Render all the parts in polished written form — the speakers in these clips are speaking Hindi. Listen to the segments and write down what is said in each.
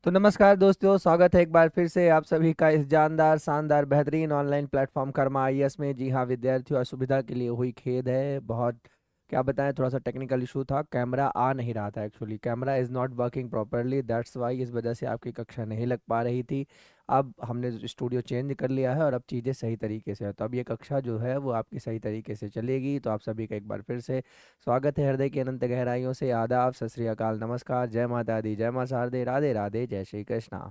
तो नमस्कार दोस्तों, स्वागत है एक बार फिर से आप सभी का इस जानदार शानदार बेहतरीन ऑनलाइन प्लेटफॉर्म कर्मा आईएएस में। जी हाँ, विद्यार्थियों असुविधा के लिए हुई खेद है बहुत। क्या बताएं, थोड़ा सा टेक्निकल इशू था, कैमरा आ नहीं रहा था। Actually camera is not working properly, that's why इस वजह से आपकी कक्षा नहीं लग पा रही थी। अब हमने स्टूडियो चेंज कर लिया है और अब चीज़ें सही तरीके से है, तो अब ये कक्षा जो है वो आपकी सही तरीके से चलेगी। तो आप सभी का एक बार फिर से स्वागत है हृदय की अनंत गहराइयों से। आदाब, सत श्री अकाल, नमस्कार, जय माता दी, जय मां शारदे, राधे राधे, जय श्री कृष्णा।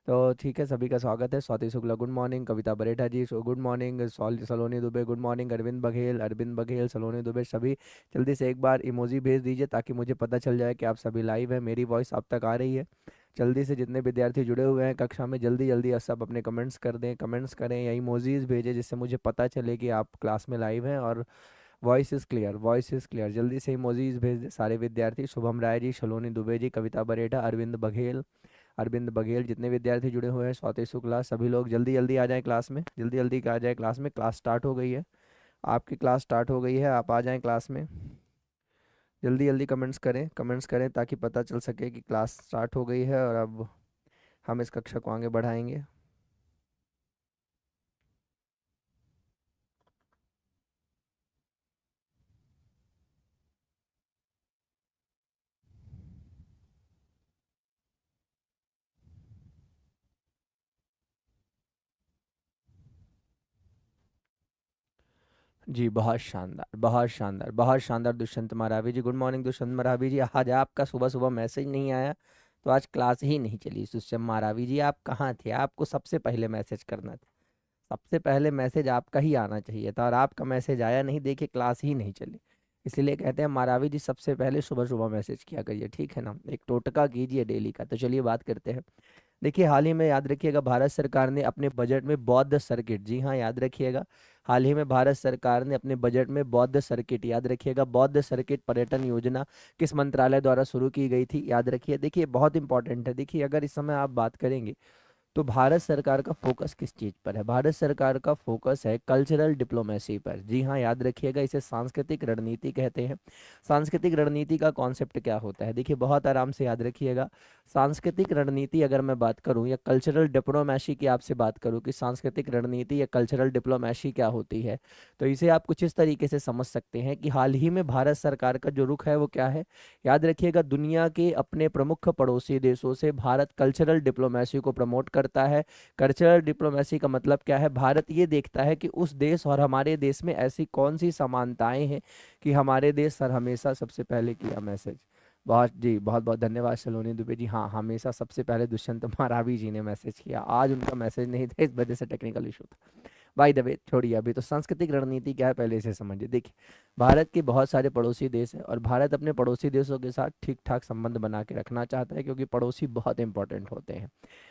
तो ठीक है, सभी का स्वागत है। स्वाति शुक्ला गुड मॉर्निंग, कविता बरेठा जी गुड मॉर्निंग, सलोनी दुबे गुड मॉर्निंग, अरविंद बघेल, सलोनी दुबे सभी जल्दी से एक बार इमोजी भेज दीजिए ताकि मुझे पता चल जाए कि आप सभी लाइव हैं, मेरी वॉइस आप तक आ रही है। जल्दी से जितने विद्यार्थी जुड़े हुए हैं कक्षा में, जल्दी जल्दी सब अपने कमेंट्स कर दें, कमेंट्स करें या इमोजीज भेजें, जिससे मुझे पता चले कि आप क्लास में लाइव हैं और voice is clear, voice is clear. जल्दी से इमोजीज भेज दें सारे विद्यार्थी। शुभम राय जी, सलोनी दुबे जी, कविता बरेठा, अरविंद बघेल जितने विद्यार्थी जुड़े हुए हैं, स्वाति शुक्ला, सभी लोग जल्दी जल्दी आ जाएं क्लास में, जल्दी जल्दी आ जाएं क्लास में। क्लास स्टार्ट हो गई है, आपकी क्लास स्टार्ट हो गई है, आप आ जाएं क्लास में। जल्दी जल्दी कमेंट्स करें ताकि पता चल सके कि क्लास स्टार्ट हो गई है और अब हम इस कक्षा को आगे बढ़ाएंगे। जी, बहुत शानदार, बहुत शानदार, बहुत शानदार। दुष्यंत मरावी जी गुड मॉर्निंग, दुष्यंत मरावी जी। आज आपका सुबह सुबह मैसेज नहीं आया तो आज क्लास ही नहीं चली। दुष्यंत मरावी जी, आप कहाँ थे? आपको सबसे पहले मैसेज करना था, सबसे पहले मैसेज आपका ही आना चाहिए था और आपका मैसेज आया नहीं, देखिए क्लास ही नहीं चली। इसलिए कहते हैं मारावी जी, सबसे पहले सुबह सुबह मैसेज किया करिए, ठीक है ना? एक टोटका कीजिए डेली का। तो चलिए बात करते हैं। देखिए, हाल ही में याद रखिएगा, भारत सरकार ने अपने बजट में बौद्ध सर्किट, जी हाँ याद रखिएगा, हाल ही में भारत सरकार ने अपने बजट में बौद्ध सर्किट, याद रखिएगा, बौद्ध सर्किट पर्यटन योजना किस मंत्रालय द्वारा शुरू की गई थी, याद रखिए। देखिए बहुत इंपॉर्टेंट है। देखिए, अगर इस समय आप बात करेंगे तो भारत सरकार का फोकस किस चीज़ पर है? भारत सरकार का फोकस है कल्चरल डिप्लोमेसी पर, जी हाँ याद रखिएगा, इसे सांस्कृतिक रणनीति कहते हैं। सांस्कृतिक रणनीति का कॉन्सेप्ट क्या होता है? देखिए बहुत आराम से याद रखिएगा। सांस्कृतिक रणनीति अगर मैं बात करूं या कल्चरल डिप्लोमेसी की आपसे बात करूं कि सांस्कृतिक रणनीति या कल्चरल डिप्लोमेसी क्या होती है, तो इसे आप कुछ इस तरीके से समझ सकते हैं कि हाल ही में भारत सरकार का जो रुख है वो क्या है। याद रखिएगा, दुनिया के अपने प्रमुख पड़ोसी देशों से भारत कल्चरल डिप्लोमेसी को प्रमोट करता है। कल्चरल डिप्लोमेसी का मतलब क्या है? भारत ये देखता है कि उस देश और हमारे देश में ऐसी कौन सी समानताएं हैं कि हमारे देश सर हमेशा सबसे पहले किया मैसेज। बहुत जी, बहुत बहुत धन्यवाद सलोनी दुबे जी। हाँ, हमेशा सबसे पहले दुष्यंत महारावी जी ने मैसेज किया, आज उनका मैसेज नहीं था, इस वजह से टेक्निकल इशू था। बाय द वे छोड़िए, अभी तो सांस्कृतिक रणनीति क्या है पहले इसे समझिए। देखिए, भारत के बहुत सारे पड़ोसी देश हैं और भारत अपने पड़ोसी देशों के साथ ठीक ठाक संबंध बना के रखना चाहता है, क्योंकि पड़ोसी बहुत इंपॉर्टेंट होते हैं।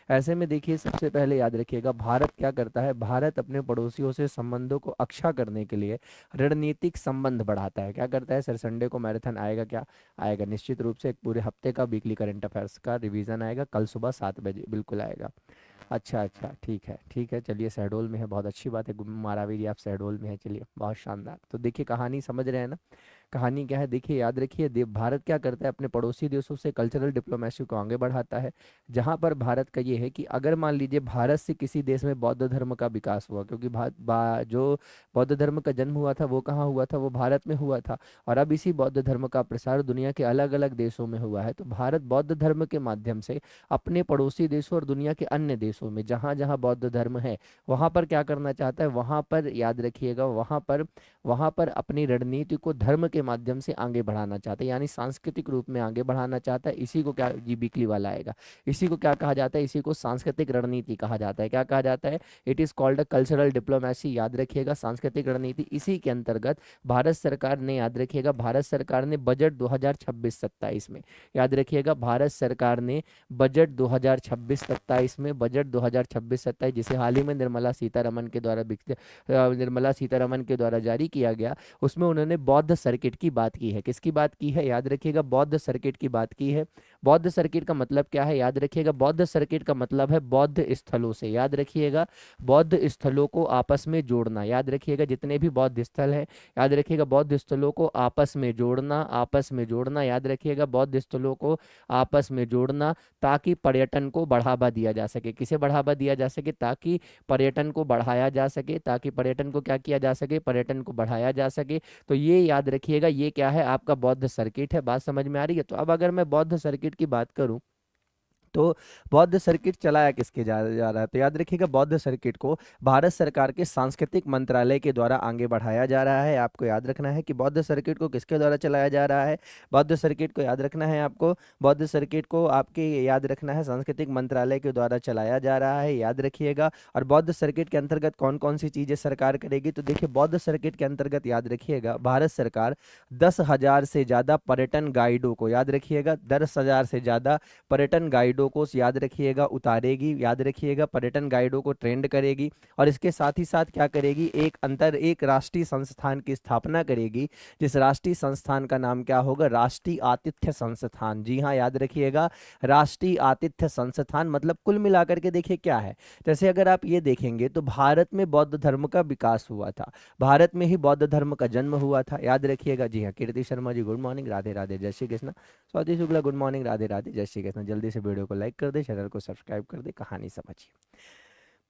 ऐसे में देखिए, सबसे पहले याद रखिएगा, भारत क्या करता है? भारत अपने पड़ोसियों से संबंधों को अच्छा करने के लिए रणनीतिक संबंध बढ़ाता है। क्या करता है? सर संडे को मैराथन आएगा क्या? आएगा निश्चित रूप से, एक पूरे हफ्ते का वीकली करंट अफेयर्स का रिवीजन आएगा कल सुबह 7 बजे, बिल्कुल आएगा। अच्छा अच्छा, ठीक है ठीक है, चलिए शहडोल में है, बहुत अच्छी बात है। मारावी जी आप शहडोल में है, चलिए बहुत शानदार। तो देखिए कहानी समझ रहे हैं ना? कहानी क्या है? देखिए याद रखिए, भारत क्या करता है? अपने पड़ोसी देशों से कल्चरल डिप्लोमेसी को आगे बढ़ाता है। जहां पर भारत का ये है कि अगर मान लीजिए भारत से किसी देश में बौद्ध धर्म का विकास हुआ, क्योंकि जो बौद्ध धर्म का जन्म हुआ था वो कहाँ हुआ था? वो भारत में हुआ था। और अब इसी बौद्ध धर्म का प्रसार दुनिया के अलग अलग देशों में हुआ है, तो भारत बौद्ध धर्म के माध्यम से अपने पड़ोसी देशों और दुनिया के अन्य देशों में जहाँ जहाँ बौद्ध धर्म है वहाँ पर क्या करना चाहता है? वहाँ पर याद रखिएगा, वहाँ पर अपनी रणनीति को धर्म के माध्यम से आगे बढ़ाना चाहता है, यानी सांस्कृतिक रूप में आगे बढ़ाना चाहता है। इसी को क्या जी वीकली वाला आएगा, इसी को क्या कहा जाता है? इसी को सांस्कृतिक रणनीति कहा जाता है। क्या कहा जाता है? It is called a cultural diplomacy. याद रखिएगा, सांस्कृतिक रणनीति। इसी के अंतर्गत भारत सरकार ने, याद रखिएगा, भारत सरकार ने बजट 2026-27 में, याद रखिएगा, भारत सरकार ने बजट 2026-27 में, बजट 2026-27 जिसे हाल ही में निर्मला सीतारमन के द्वारा जारी किया गया, उसमें उन्होंने बौद्ध सर्किट सर्किट की बात की है। किसकी बात की है? याद रखिएगा, बौद्ध सर्किट की बात की है। बौद्ध सर्किट का मतलब क्या है? याद रखिएगा, बौद्ध सर्किट का मतलब है बौद्ध स्थलों से, याद रखिएगा, बौद्ध स्थलों को आपस में जोड़ना। याद रखिएगा, जितने भी बौद्ध स्थल है, याद रखिएगा, बौद्ध स्थलों को आपस में जोड़ना, आपस में जोड़ना। याद रखिएगा, बौद्ध स्थलों को आपस में जोड़ना ताकि पर्यटन को बढ़ावा दिया जा सके। किसे बढ़ावा दिया जा सके? ताकि पर्यटन को बढ़ाया जा सके, ताकि पर्यटन को क्या किया जा सके? पर्यटन को बढ़ाया जा सके। तो ये याद रखिएगा, ये क्या है? आपका बौद्ध सर्किट है। बात समझ में आ रही है? तो अब अगर मैं बौद्ध सर्किट की बात करूं तो बौद्ध सर्किट चलाया किसके जा रहा है? तो याद रखिएगा, बौद्ध सर्किट को भारत सरकार के सांस्कृतिक मंत्रालय के द्वारा आगे बढ़ाया जा रहा है। आपको याद रखना है कि बौद्ध सर्किट को किसके द्वारा चलाया जा रहा है। बौद्ध सर्किट को याद रखना है आपको, बौद्ध सर्किट को आपके याद रखना है सांस्कृतिक मंत्रालय के द्वारा चलाया जा रहा है, याद रखिएगा। और बौद्ध सर्किट के अंतर्गत कौन कौन सी चीजें सरकार करेगी? तो देखिए, बौद्ध सर्किट के अंतर्गत याद रखिएगा, भारत सरकार 10,000 से ज्यादा पर्यटन गाइडों को, याद रखिएगा, 10,000 से ज्यादा पर्यटन गाइडों को याद रखिएगा उतारेगी। याद रखिएगा, पर्यटन गाइडों को ट्रेंड करेगी। और इसके साथ ही साथ क्या करेगी? एक राष्ट्रीय संस्थान की स्थापना करेगी, जिस राष्ट्रीय संस्थान का नाम क्या होगा? राष्ट्रीय आतिथ्य संस्थान। जी हाँ, याद रखिएगा, राष्ट्रीय आतिथ्य संस्थान। मतलब कुल मिलाकर के देखिए क्या है, जैसे अगर आप ये देखेंगे तो भारत में बौद्ध धर्म का विकास हुआ था, भारत में ही बौद्ध धर्म का जन्म हुआ था। याद रखिएगा। जी हाँ, कीर्ति शर्मा जी गुड मॉर्निंग, राधे राधे, जय श्री कृष्ण। स्वाति शुक्ला गुड मॉर्निंग, राधे राधे, जय श्री कृष्ण। जल्दी से वीडियो को लाइक कर दे, चैनल को सब्सक्राइब कर दे, कहानी समझिए।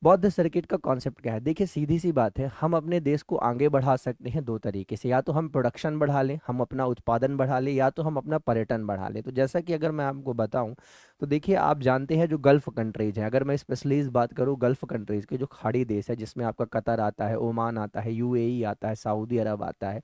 बौद्ध सर्किट का कॉन्सेप्ट क्या है? देखिए, सीधी सी बात है, हम अपने देश को आगे बढ़ा सकते हैं दो तरीके से। या तो हम प्रोडक्शन बढ़ा लें, हम अपना उत्पादन बढ़ा लें, या तो हम अपना पर्यटन बढ़ा लें। तो जैसा कि अगर मैं आपको बताऊं तो देखिए, आप जानते हैं जो गल्फ कंट्रीज हैं, अगर मैं स्पेशली इस बात करूं गल्फ कंट्रीज के, जो खाड़ी देश है, जिसमें आपका कतर आता है, ओमान आता है, यूएई आता है, सऊदी अरब आता है,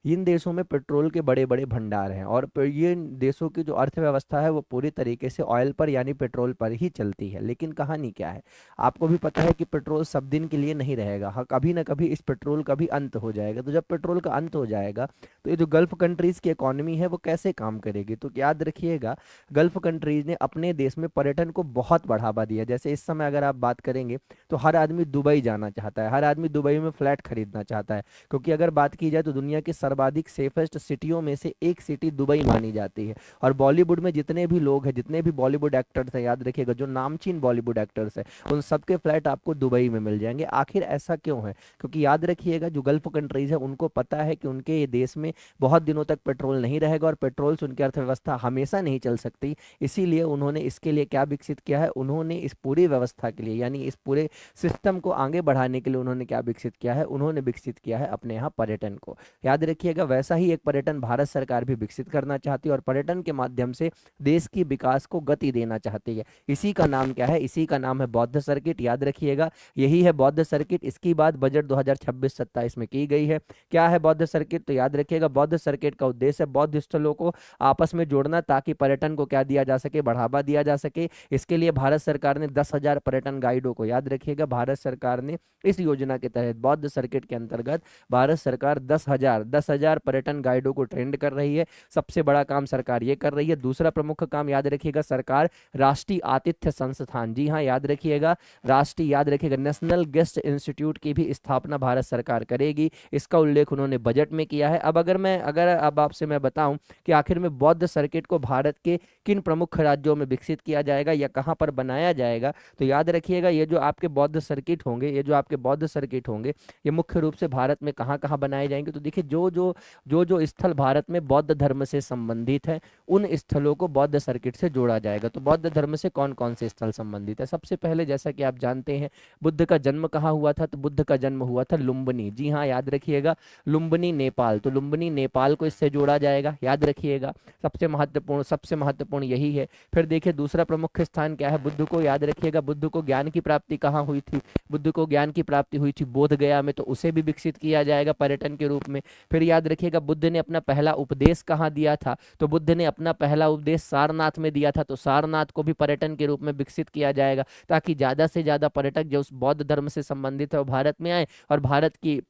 इन देशों में पेट्रोल के बड़े बड़े भंडार हैं। और ये देशों की जो अर्थव्यवस्था है वो पूरी तरीके से ऑयल पर यानी पेट्रोल पर ही चलती है। लेकिन कहानी क्या है, आपको भी पता है कि पेट्रोल सब दिन के लिए नहीं रहेगा। हाँ, कभी ना कभी इस पेट्रोल का भी अंत हो जाएगा। तो जब पेट्रोल का अंत हो जाएगा तो ये जो गल्फ कंट्रीज की इकोनॉमी है वो कैसे काम करेगी? तो याद रखिएगा, गल्फ कंट्रीज ने अपने देश में पर्यटन को बहुत बढ़ावा दिया। जैसे इस समय अगर आप बात करेंगे तो हर आदमी दुबई जाना चाहता है, हर आदमी दुबई में फ्लैट खरीदना चाहता है, क्योंकि अगर बात की जाए तो दुनिया की सर्वाधिक सेफेस्ट सिटियों में से एक सिटी दुबई मानी जाती है। और बॉलीवुड में जितने भी लोग हैं, जितने भी बॉलीवुड एक्टर्स हैं, याद रखिएगा, जो नामचीन बॉलीवुड एक्टर्स हैं, उन सबके फ्लैट आपको दुबई में मिल जाएंगे। आखिर ऐसा क्यों है? क्योंकि याद रखिएगा, जो गल्फ कंट्रीज है उनको पता है कि उनके देश में बहुत दिनों तक पेट्रोल नहीं रहेगा और पेट्रोल से उनकी अर्थव्यवस्था हमेशा नहीं चल सकती। इसीलिए उन्होंने इसके लिए क्या विकसित किया है? उन्होंने इस पूरी व्यवस्था के लिए, यानी इस पूरे सिस्टम को आगे बढ़ाने के लिए उन्होंने क्या विकसित किया है? उन्होंने विकसित किया है अपने यहाँ पर्यटन को। याद रखिएगा, वैसा ही एक पर्यटन भारत सरकार भी विकसित करना चाहती है और पर्यटन के माध्यम से देश की विकास को गति देना चाहती है। इसी का नाम क्या है? इसी का नाम है बौद्ध सर्किट। याद रखिएगा, यही है बौद्ध सर्किट। इसकी बात बजट 2026-27 में की गई है। क्या है बौद्ध सर्किट? तो याद रखिएगा, बौद्ध सर्किट का उद्देश्य है बौद्ध स्थलों को आपस में जोड़ना ताकि पर्यटन को क्या दिया जा सके? बढ़ावा दिया जा सके। इसके लिए भारत सरकार ने 10,000 पर्यटन गाइडों को, याद रखिएगा, भारत सरकार ने इस योजना के तहत बौद्ध सर्किट के अंतर्गत भारत सरकार 10,000 पर्यटन गाइडों को ट्रेंड कर रही है। सबसे बड़ा काम सरकार ये कर रही है। दूसरा प्रमुख काम याद रखिएगा, सरकार राष्ट्रीय आतिथ्य संस्थान, जी हाँ याद रखिएगा, राष्ट्रीय, याद रखिएगा, नेशनल गेस्ट इंस्टीट्यूट की भी स्थापना भारत सरकार करेगी। इसका उल्लेख उन्होंने बजट में किया है। अब अब आपसे मैं बताऊं कि आखिर में बौद्ध सर्किट को भारत के किन प्रमुख राज्यों में विकसित किया जाएगा या कहां पर बनाया जाएगा, तो याद रखिएगा, ये जो आपके बौद्ध सर्किट होंगे, ये जो आपके बौद्ध सर्किट होंगे, ये मुख्य रूप से भारत में कहां कहां बनाए जाएंगे। तो देखिए, जो स्थल भारत में बौद्ध धर्म से संबंधित है उन स्थलों को बौद्ध सर्किट से जोड़ा जाएगा। तो बौद्ध धर्म से कौन कौन से स्थल संबंधित है? सबसे पहले, जैसा कि आप जानते हैं, बुद्ध का जन्म कहाँ हुआ था? तो बुद्ध का जन्म हुआ था लुम्बिनी। जी हाँ, याद रखिएगा, लुम्बिनी नेपाल। तो लुम्बिनी नेपाल को इससे जोड़ा जाएगा, याद रखिएगा, सबसे महत्वपूर्ण यही है। फिर देखिए, दूसरा प्रमुख स्थान क्या है बुद्ध को? याद रखिएगा, बुद्ध को ज्ञान की प्राप्ति कहाँ हुई थी? बुद्ध को ज्ञान की प्राप्ति हुई थी बोध गया में, तो उसे भी विकसित किया जाएगा पर्यटन के रूप में। फिर याद रखिएगा, बुद्ध ने अपना पहला उपदेश कहाँ दिया था? तो बुद्ध ने अपना पहला उपदेश सारनाथ में दिया था। तो सारनाथ को भी पर्यटन के रूप में विकसित किया जाएगा ताकि ज्यादा से ज्यादा पर्यटक जो उस बौद्ध धर्म से संबंधित है वो भारत में आए और भारत की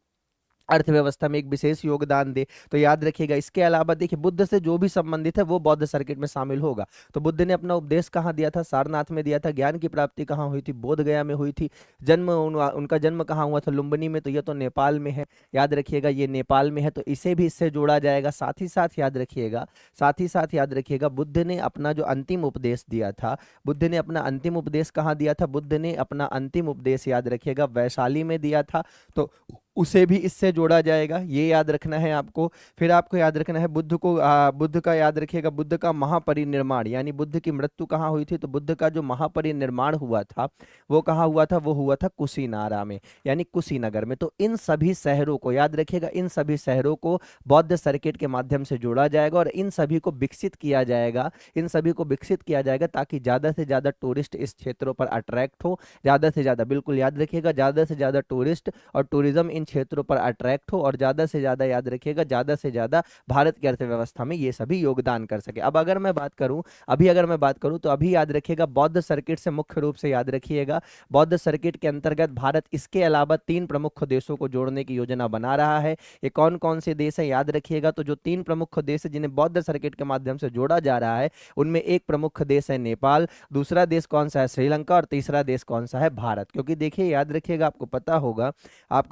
अर्थव्यवस्था में एक विशेष योगदान दे। तो याद रखिएगा, इसके अलावा देखिए बुद्ध से जो भी संबंधित है वो बौद्ध सर्किट में शामिल होगा। तो बुद्ध ने अपना उपदेश कहाँ दिया था? सारनाथ में दिया था। ज्ञान की प्राप्ति कहाँ हुई थी? बोध गया में हुई थी। उनका जन्म कहाँ हुआ था? लुम्बिनी में। तो ये तो नेपाल में है, याद रखिएगा ये नेपाल में है, तो इसे भी इससे जोड़ा जाएगा। साथ ही साथ याद रखिएगा बुद्ध ने अपना जो अंतिम उपदेश दिया था, बुद्ध ने अपना अंतिम उपदेश कहाँ दिया था? बुद्ध ने अपना अंतिम उपदेश याद रखिएगा वैशाली में दिया था, तो उसे भी इससे जोड़ा जाएगा, ये याद रखना है आपको। फिर आपको याद रखना है बुद्ध का याद रखिएगा, बुद्ध का महापरिनिर्माण यानी बुद्ध की मृत्यु कहाँ हुई थी? तो बुद्ध का जो महापरिनिर्माण हुआ था वो कहाँ हुआ था? वो हुआ था कुशीनारा में यानी कुशीनगर में। तो इन सभी शहरों को याद रखिएगा, इन सभी शहरों को बौद्ध सर्किट के माध्यम से जोड़ा जाएगा और इन सभी को विकसित किया जाएगा ताकि ज़्यादा से ज़्यादा टूरिस्ट इस क्षेत्रों पर अट्रैक्ट हो, ज़्यादा से ज़्यादा, बिल्कुल याद रखिएगा, ज़्यादा से ज़्यादा टूरिस्ट और टूरिज्म इन क्षेत्रों पर अट्रैक्ट हो और ज़्यादा से ज़्यादा याद रखिएगा, ज़्यादा से ज़्यादा भारत की अर्थव्यवस्था में ये सभी योगदान कर सके। अब अगर मैं बात करूं तो अभी याद रखिएगा बौद्ध सर्किट से मुख्य रूप से याद रखिएगा बौद्ध सर्किट के अंतर्गत भारत इसके अलावा 3 प्रमुख देशों को जोड़ने की योजना बना रहा है। ये कौन कौन से देश है? याद रखिएगा, तो जो 3 प्रमुख देश है जिन्हें बौद्ध सर्किट के माध्यम से जोड़ा जा रहा है उनमें एक प्रमुख देश है नेपाल, दूसरा देश कौन सा है? श्रीलंका, और तीसरा देश कौन सा है? भारत। क्योंकि देखिए याद रखिएगा, आपको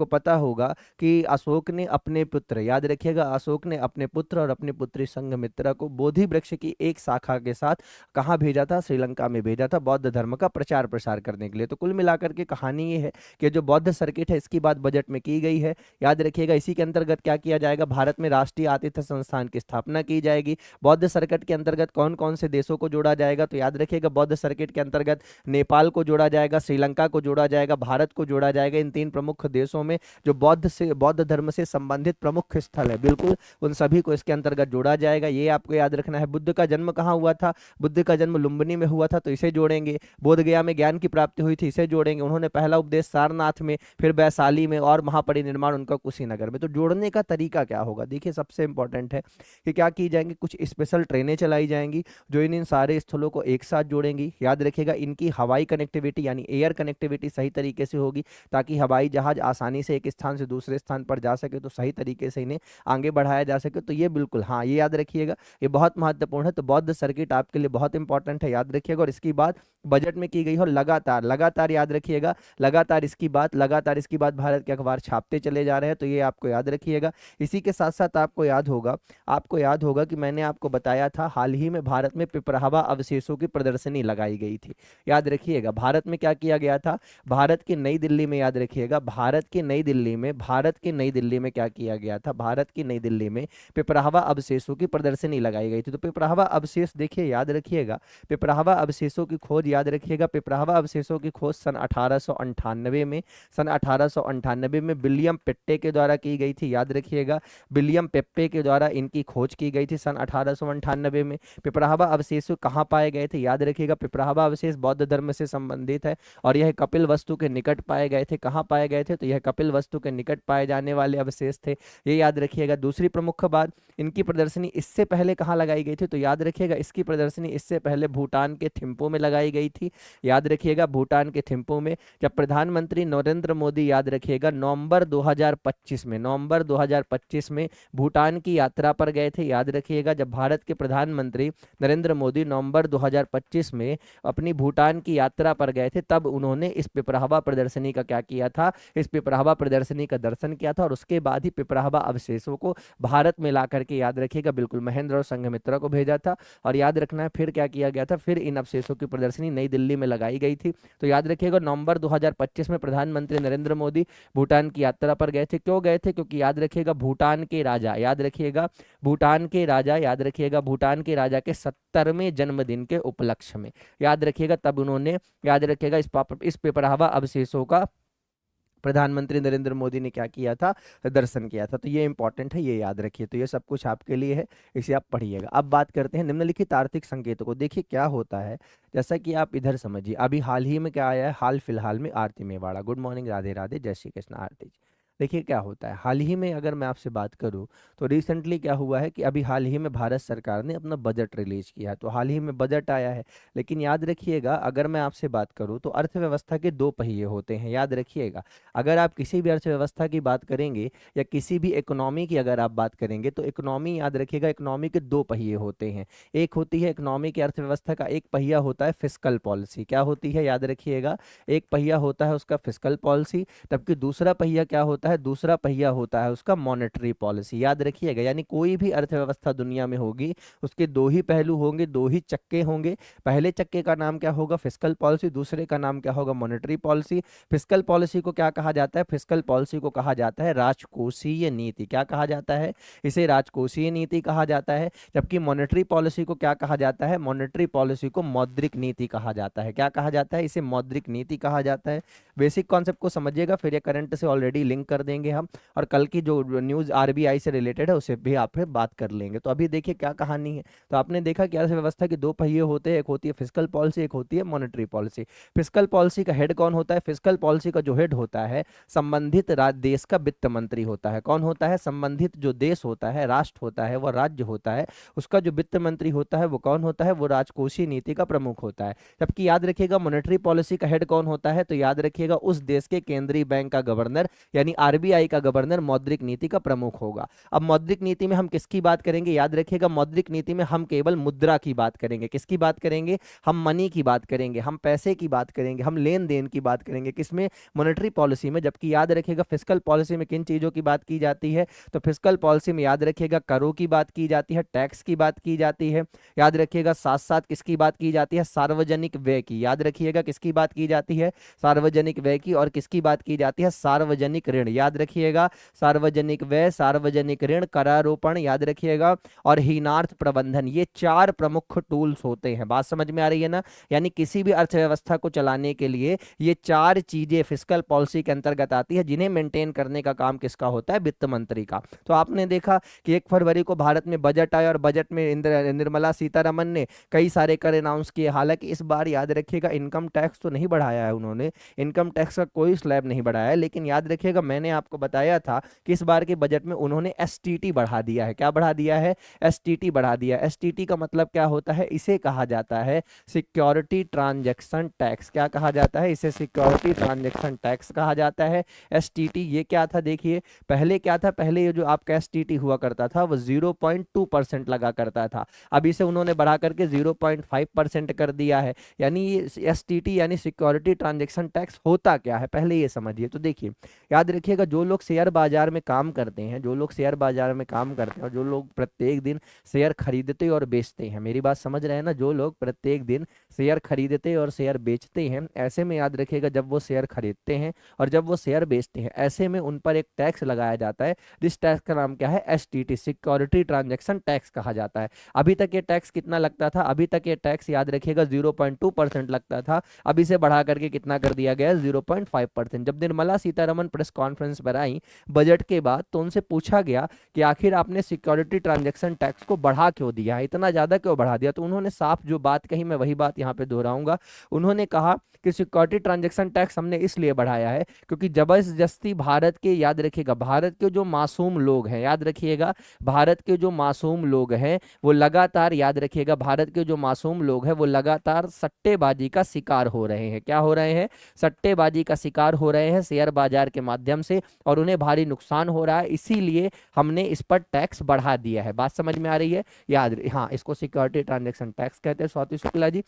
पता होगा कि अशोक ने अपने पुत्र, याद रखिएगा, अशोक ने अपने पुत्र और अपनी पुत्री संघमित्रा को बोधि वृक्ष की एक शाखा के साथ कहाँ भेजा था? श्रीलंका में भेजा था, बौद्ध धर्म का प्रचार प्रसार करने के लिए। तो कुल मिलाकर के कहानी ये है कि जो बौद्ध सर्किट है इसकी बात बजट में की गई है। याद रखिएगा इसी के अंतर्गत क्या किया जाएगा? भारत में राष्ट्रीय आतिथ्य संस्थान की स्थापना की जाएगी। बौद्ध सर्किट के अंतर्गत कौन कौन से देशों को जोड़ा जाएगा? तो याद रखिएगा बौद्ध सर्किट के अंतर्गत नेपाल को जोड़ा जाएगा, श्रीलंका को जोड़ा जाएगा, भारत को जोड़ा जाएगा। इन 3 प्रमुख देशों में जो बौद्ध धर्म से संबंधित प्रमुख स्थल है, बिल्कुल उन सभी को इसके अंतर्गत जोड़ा जाएगा। ये आपको याद रखना है। बुद्ध का जन्म कहाँ हुआ था? बुद्ध का जन्म लुम्बिनी में हुआ था, तो इसे जोड़ेंगे। बोध गया में ज्ञान की प्राप्ति हुई थी, इसे जोड़ेंगे। उन्होंने पहला उपदेश सारनाथ में, फिर वैशाली में, और महापरिनिर्माण उनका कुशीनगर में। तो जोड़ने का तरीका क्या होगा? देखिए सबसे इंपॉर्टेंट है कि क्या की जाएंगी, कुछ स्पेशल ट्रेनें चलाई जाएंगी जो इन सारे स्थलों को एक साथ जोड़ेंगी। याद रखिएगा इनकी हवाई कनेक्टिविटी यानी एयर कनेक्टिविटी सही तरीके से होगी ताकि हवाई जहाज आसानी से एक स्थान से दूसरे स्थान पर जा सके, तो सही तरीके से इन्हें आगे बढ़ाया जा सके। तो ये बिल्कुल, हाँ, ये याद रखिएगा, ये बहुत महत्वपूर्ण है। तो बौद्ध सर्किट आपके लिए बहुत इंपॉर्टेंट है, याद रखिएगा। और इसकी बात बजट में की गई हो लगातार याद रखिएगा, लगातार इसकी बात भारत के अखबार छापते चले जा रहे हैं, तो ये आपको याद रखिएगा। इसी के साथ साथ आपको याद होगा कि मैंने आपको बताया था हाल ही में भारत में पिपरावा अवशेषों की प्रदर्शनी लगाई गई थी। याद रखिएगा भारत में क्या किया गया था? भारत की नई दिल्ली में, याद रखिएगा भारत की नई दिल्ली में क्या किया गया था? भारत की नई दिल्ली में पिपरावा अवशेषों की प्रदर्शनी लगाई गई थी। तो पिपरावा अवशेष देखिए, याद रखिएगा पिपरावा अवशेषों की खोज, याद रखिएगा पिपरावा अवशेषों की खोज सन 1898 में विलियम पेप्पे के द्वारा की गई थी। याद रखिएगा विलियम पेप्पे के द्वारा इनकी खोज की गई थी सन 1898 में। पिपरावा अवशेष कहाँ पाए गए थे? याद रखिएगा पिपरावा अवशेष बौद्ध धर्म से संबंधित है और यह कपिल वस्तु के निकट पाए गए थे। कहाँ पाए गए थे? तो यह कपिल वस्तु के निकट पाए जाने वाले अवशेष थे, ये याद रखिएगा। दूसरी प्रमुख बात, इनकी प्रदर्शनी इससे पहले कहाँ लगाई गई थी? तो याद रखिएगा इसकी प्रदर्शनी इससे पहले भूटान के थिम्पू में लगाई गई थी। याद रखिएगा भूटान के थिम्पू में, जब प्रधानमंत्री नरेंद्र मोदी, याद रखिएगा नवंबर 2025 में भूटान की यात्रा पर गए थे। याद रखिएगा जब भारत के प्रधानमंत्री नरेंद्र मोदी नवंबर 2025 में अपनी भूटान की यात्रा पर गए थे, तब उन्होंने इस पिपरावा प्रदर्शनी का क्या किया था? इस पिपरावा प्रदर्शनी का दर्शन किया था और उसके बाद ही पिपरावा अवशेषों को भारत में ला करके, याद रखिएगा, बिल्कुल महेंद्र और संघमित्रा को भेजा था। और याद रखना है फिर क्या किया गया था? फिर इन अवशेषों की प्रदर्शनी नई दिल्ली में लगाई गई थी। तो याद रखिएगा नवंबर 2025 में प्रधानमंत्री नरेंद्र मोदी भूटान की यात्रा पर गए थे। क्यों गए थे? क्योंकि याद रखिएगा भूटान के राजा, याद रखिएगा भूटान के राजा के 70वें जन्मदिन के उपलक्ष्य में, याद रखिएगा तब उन्होंने, याद रखिएगा इस पिपरावा अवशेषों का प्रधानमंत्री नरेंद्र मोदी ने क्या किया था? दर्शन किया था। तो ये इंपॉर्टेंट है, ये याद रखिए। तो ये सब कुछ आपके लिए है, इसे आप पढ़िएगा। अब बात करते हैं निम्नलिखित आर्थिक संकेतों को। देखिए क्या होता है, जैसा कि आप इधर समझिए, अभी हाल ही में क्या आया है? हाल फिलहाल में आरती मेवाड़ा, गुड मॉर्निंग, राधे राधे, जय श्री कृष्ण आरती। देखिए क्या होता है, हाल ही में अगर मैं आपसे बात करूं तो रिसेंटली क्या हुआ है कि अभी हाल ही में भारत सरकार ने अपना बजट रिलीज किया है, तो हाल ही में बजट आया है। लेकिन याद रखिएगा, अगर मैं आपसे बात करूं तो अर्थव्यवस्था के दो पहिए होते हैं, याद रखिएगा। अगर आप किसी भी अर्थव्यवस्था की बात करेंगे या किसी भी इकोनॉमी की अगर आप बात करेंगे तो इकोनॉमी, याद रखिएगा, इकोनॉमी के दो पहिए होते हैं। एक होती है इकोनॉमी की अर्थव्यवस्था का एक पहिया होता है फिस्कल पॉलिसी, क्या होती है याद रखिएगा, एक पहिया होता है उसका फिस्कल पॉलिसी, जबकि दूसरा पहिया क्या होता है, दूसरा पहिया होता है उसका मॉनेटरी पॉलिसी, याद रखिएगा। यानी कोई भी अर्थव्यवस्था दुनिया में होगी उसके दो ही पहलू होंगे, दो ही चक्के होंगे। पहले चक्के का नाम क्या होगा, फिस्कल पॉलिसी, दूसरे का नाम क्या होगा, मॉनेटरी पॉलिसी। फिस्कल पॉलिसी को क्या कहा जाता है, फिस्कल पॉलिसी को कहा जाता है राजकोषीय नीति, क्या कहा जाता है, इसे राजकोषीय नीति कहा जाता है। जबकि मॉनेटरी पॉलिसी को क्या कहा जाता है, मॉनेटरी पॉलिसी को मौद्रिक नीति कहा जाता है, क्या कहा जाता है, इसे मौद्रिक नीति कहा जाता है। बेसिक कॉन्सेप्ट को समझिएगा, फिर ये करंट से ऑलरेडी लिंक कर देंगे हम, और कल की जो न्यूज़ आरबीआई से रिलेटेड है उसे भी आप फिर बात कर लेंगे। तो अभी देखिए क्या कहानी है। तो आपने देखा कि अर्थव्यवस्था के दो पहिए होते हैं, एक होती है फिस्कल पॉलिसी, एक होती है मॉनेटरी पॉलिसी। फिस्कल पॉलिसी का हेड कौन होता है, फिस्कल पॉलिसी का जो हेड होता है संबंधित देश का वित्त मंत्री होता है। कौन होता है, संबंधित जो देश होता है, राष्ट्र होता है, वह राज्य होता है, उसका जो वित्त मंत्री होता है वो कौन होता है, वो राजकोषीय नीति का प्रमुख होता है। जबकि याद रखिएगा मॉनेटरी पॉलिसी का हेड कौन होता है, तो याद रखिएगा उस देश के केंद्रीय बैंक का गवर्नर यानी आरबीआई का गवर्नर मौद्रिक नीति का प्रमुख होगा। अब मौद्रिक नीति में हम किसकी बात करेंगे, याद रखिएगा मौद्रिक नीति में हम केवल मुद्रा की बात करेंगे। किसकी बात करेंगे, हम मनी की बात करेंगे, हम पैसे की बात करेंगे, हम लेन देन की बात करेंगे, किसमें, मॉनेटरी पॉलिसी में। जबकि याद रखिएगा फिस्कल पॉलिसी में किन चीजों की बात की जाती है, तो फिस्कल पॉलिसी में याद रखिएगा करों की बात की जाती है, टैक्स की बात की जाती है। याद रखिएगा साथ साथ किसकी बात की जाती है, सार्वजनिक व्यय की, याद रखिएगा किसकी बात की जाती है, सार्वजनिक व्यय की। और किसकी बात की जाती है, सार्वजनिक ऋण, याद रखिएगा सार्वजनिक व्यय, सार्वजनिक ऋण, करारोपण, याद रखिएगा, और हीनार्थ प्रबंधन, ये चार प्रमुख टूल्स होते हैं। बात समझ में आ रही है ना। यानी किसी भी अर्थव्यवस्था को चलाने के लिए ये चार चीजें फिस्कल पॉलिसी के अंतर्गत आती है, जिन्हें मेंटेन करने का काम किसका होता है, वित्त मंत्री का। तो आपने देखा कि 1 फरवरी को भारत में बजट आया और बजट में निर्मला सीतारमन ने कई सारे कर अनाउंस किए। हालांकि इस बार याद रखिएगा इनकम टैक्स तो नहीं बढ़ाया है उन्होंने, इनकम टैक्स का कोई स्लैब नहीं बढ़ाया है। लेकिन याद रखिएगा मैंने आपको बताया था कि इस बार के बजट में उन्होंने एसटीटी बढ़ा दिया है। क्या बढ़ा दिया है, एसटीटी बढ़ा दिया। एसटीटी का मतलब क्या होता है, इसे कहा जाता है सिक्योरिटी ट्रांजैक्शन टैक्स। क्या कहा जाता है, इसे सिक्योरिटी ट्रांजैक्शन टैक्स कहा जाता है। एसटीटी ये क्या था, देखिए पहले क्या था, पहले ये जो आपका एसटीटी हुआ करता था वो 0.2% लगा करता था, अब इसे उन्होंने बढ़ा करके 0.5% कर दिया है। यानी ये एसटीटी यानी सिक्योरिटी ट्रांजैक्शन टैक्स होता क्या है, पहले ये समझिए। तो देखिए याद रखिएगा जो लोग शेयर बाजार में काम करते हैं, जो लोग शेयर बाजार में काम करते हैं और जो लोग प्रत्येक दिन शेयर खरीदते और बेचते हैं, मेरी बात समझ रहे हैं ना, जो लोग प्रत्येक दिन शेयर खरीदते और शेयर बेचते हैं, ऐसे में याद रखिएगा जब वो शेयर खरीदते हैं और जब वो शेयर बेचते हैं, ऐसे में उन पर एक टैक्स लगाया जाता है, जिस टैक्स का नाम क्या है, एसटीटी, सिक्योरिटी ट्रांजैक्शन टैक्स कहा जाता है। अभी तक ये टैक्स कितना लगता था, अभी तक ये टैक्स याद रखिएगा 0.2% लगता था, अब इसे बढ़ा करके कितना कर दिया गया है, 0.5%। जब निर्मला सीतारमन प्रेस कॉन्फ्रेंस पर आई बजट के बाद तो उनसे पूछा गया कि आखिर आपने सिक्योरिटी ट्रांजैक्शन टैक्स को बढ़ा क्यों दिया है, इतना ज्यादा क्यों बढ़ा दिया, तो उन्होंने साफ जो बात कही, मैं वही बात यहाँ पे दोहराऊंगा। उन्होंने कहा कि सिक्योरिटी ट्रांजैक्शन टैक्स हमने इसलिए बढ़ाया है क्योंकि जबरदस्ती भारत के, याद रखिएगा भारत के जो मासूम लोग हैं, याद रखिएगा भारत के जो मासूम लोग हैं वो लगातार, याद रखिएगा भारत के जो मासूम लोग हैं वो लगातार सट्टेबाजी का शिकार हो रहे हैं। क्या हो रहे हैं, सट्टेबाजी का शिकार हो रहे हैं शेयर बाजार के माध्यम से, और उन्हें भारी नुकसान हो रहा है, इसीलिए हमने इस पर टैक्स बढ़ा दिया है। बात समझ में आ रही है, याद, हाँ, इसको सिक्योरिटी ट्रांजैक्शन टैक्स कहते हैं। स्वाति शुक्ला जी,